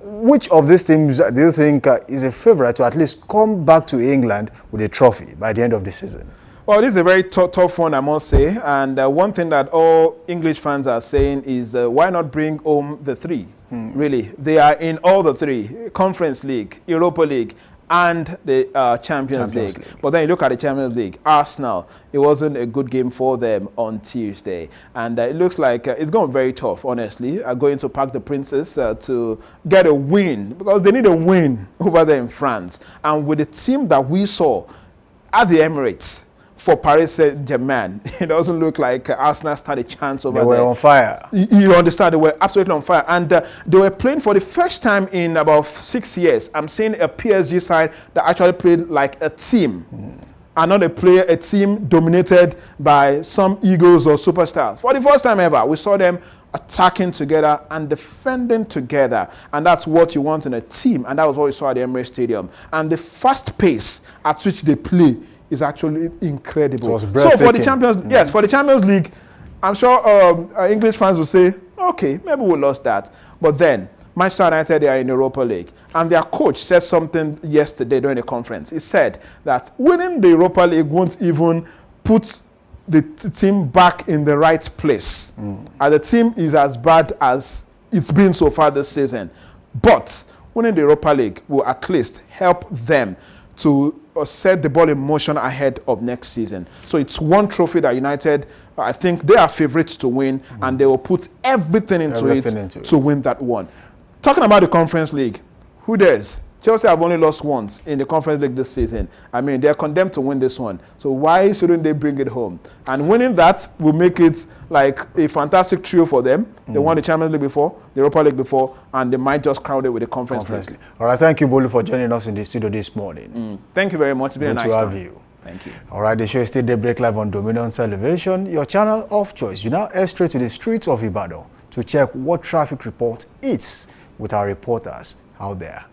which of these teams do you think is a favorite to at least come back to England with a trophy by the end of the season? Well, this is a very tough one, I must say. And one thing that all English fans are saying is why not bring home the 3? Really, they are in all the 3, Conference League, Europa League, and the Champions League. But then you look at the Champions League, Arsenal, it wasn't a good game for them on Tuesday. And it looks like it's going very tough, honestly, going to Parc des Princes to get a win, because they need a win over there in France. And with the team that we saw at the Emirates for Paris Saint-Germain, it doesn't look like Arsenal had a chance over there. They were on fire. You understand? They were absolutely on fire. And they were playing for the first time in about 6 years. I'm seeing a PSG side that actually played like a team. And not a team dominated by some egos or superstars. For the first time ever, we saw them attacking together and defending together. And that's what you want in a team. And that was what we saw at the Emirates Stadium. And the fast pace at which they play is actually incredible. So for the Champions, for the Champions League, I'm sure English fans will say, okay, maybe we lost that. But then Manchester United, they are in Europa League, and their coach said something yesterday during the conference. He said that winning the Europa League won't even put the team back in the right place. And the team is as bad as it's been so far this season. But winning the Europa League will at least help them to set the ball in motion ahead of next season. So it's one trophy that United, I think they are favorites to win, and they will put everything into it to win that one. Talking about the Conference League, who dares? Chelsea have only lost once in the Conference League this season. I mean, they're condemned to win this one. So why shouldn't they bring it home? And winning that will make it like a fantastic trio for them. They won the Champions League before, the Europa League before, and they might just crowd it with the Conference League. All right, thank you, Bolu, for joining us in the studio this morning. Thank you very much. It's been a nice time. Good to have you. Thank you. All right, the show is still Daybreak Live on Dominion Television, your channel of choice. You now head straight to the streets of Ibadan to check what traffic report is with our reporters out there.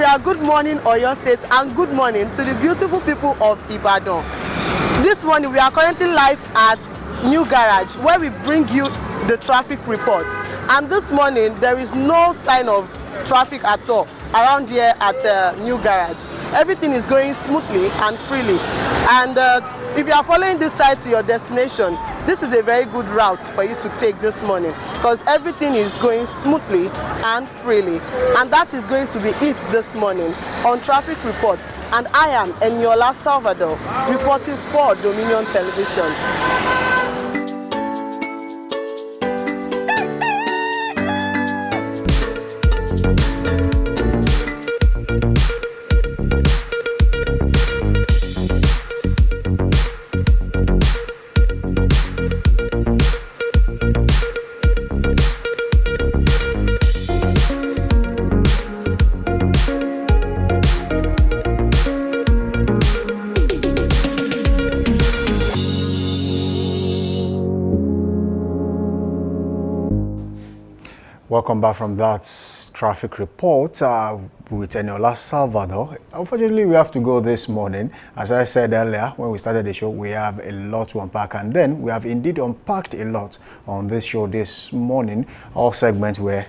Nigeria, good morning Oyo State, and good morning to the beautiful people of Ibadan. This morning we are currently live at New Garage, where we bring you the traffic report. And this morning there is no sign of traffic at all around here at New Garage. Everything is going smoothly and freely. And if you are following this side to your destination, this is a very good route for you to take this morning, because everything is going smoothly and freely. And that is going to be it this morning on Traffic Report. And I am Eniola Salvador, reporting for Dominion Television. Welcome back from that traffic report with Eniola Salvador. Unfortunately, we have to go this morning. As I said earlier, when we started the show, we have a lot to unpack, and then we have indeed unpacked a lot on this show this morning. All segments were,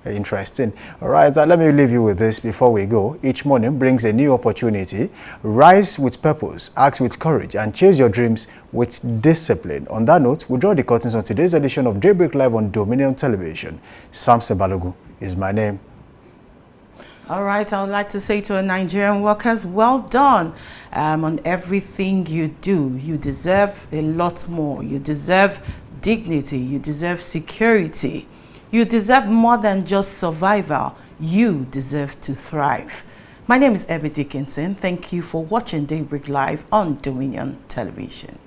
interesting. All right, let me leave you with this before we go. Each morning brings a new opportunity. Rise with purpose, act with courage, and chase your dreams with discipline. On that note, we draw the curtains on today's edition of Daybreak Live on Dominion Television. Samson Balogun is my name. All right, I would like to say to our Nigerian workers, well done on everything you do. You deserve a lot more. You deserve dignity. You deserve security. You deserve more than just survival. You deserve to thrive. My name is Evie Dickinson. Thank you for watching Daybreak Live on Dominion Television.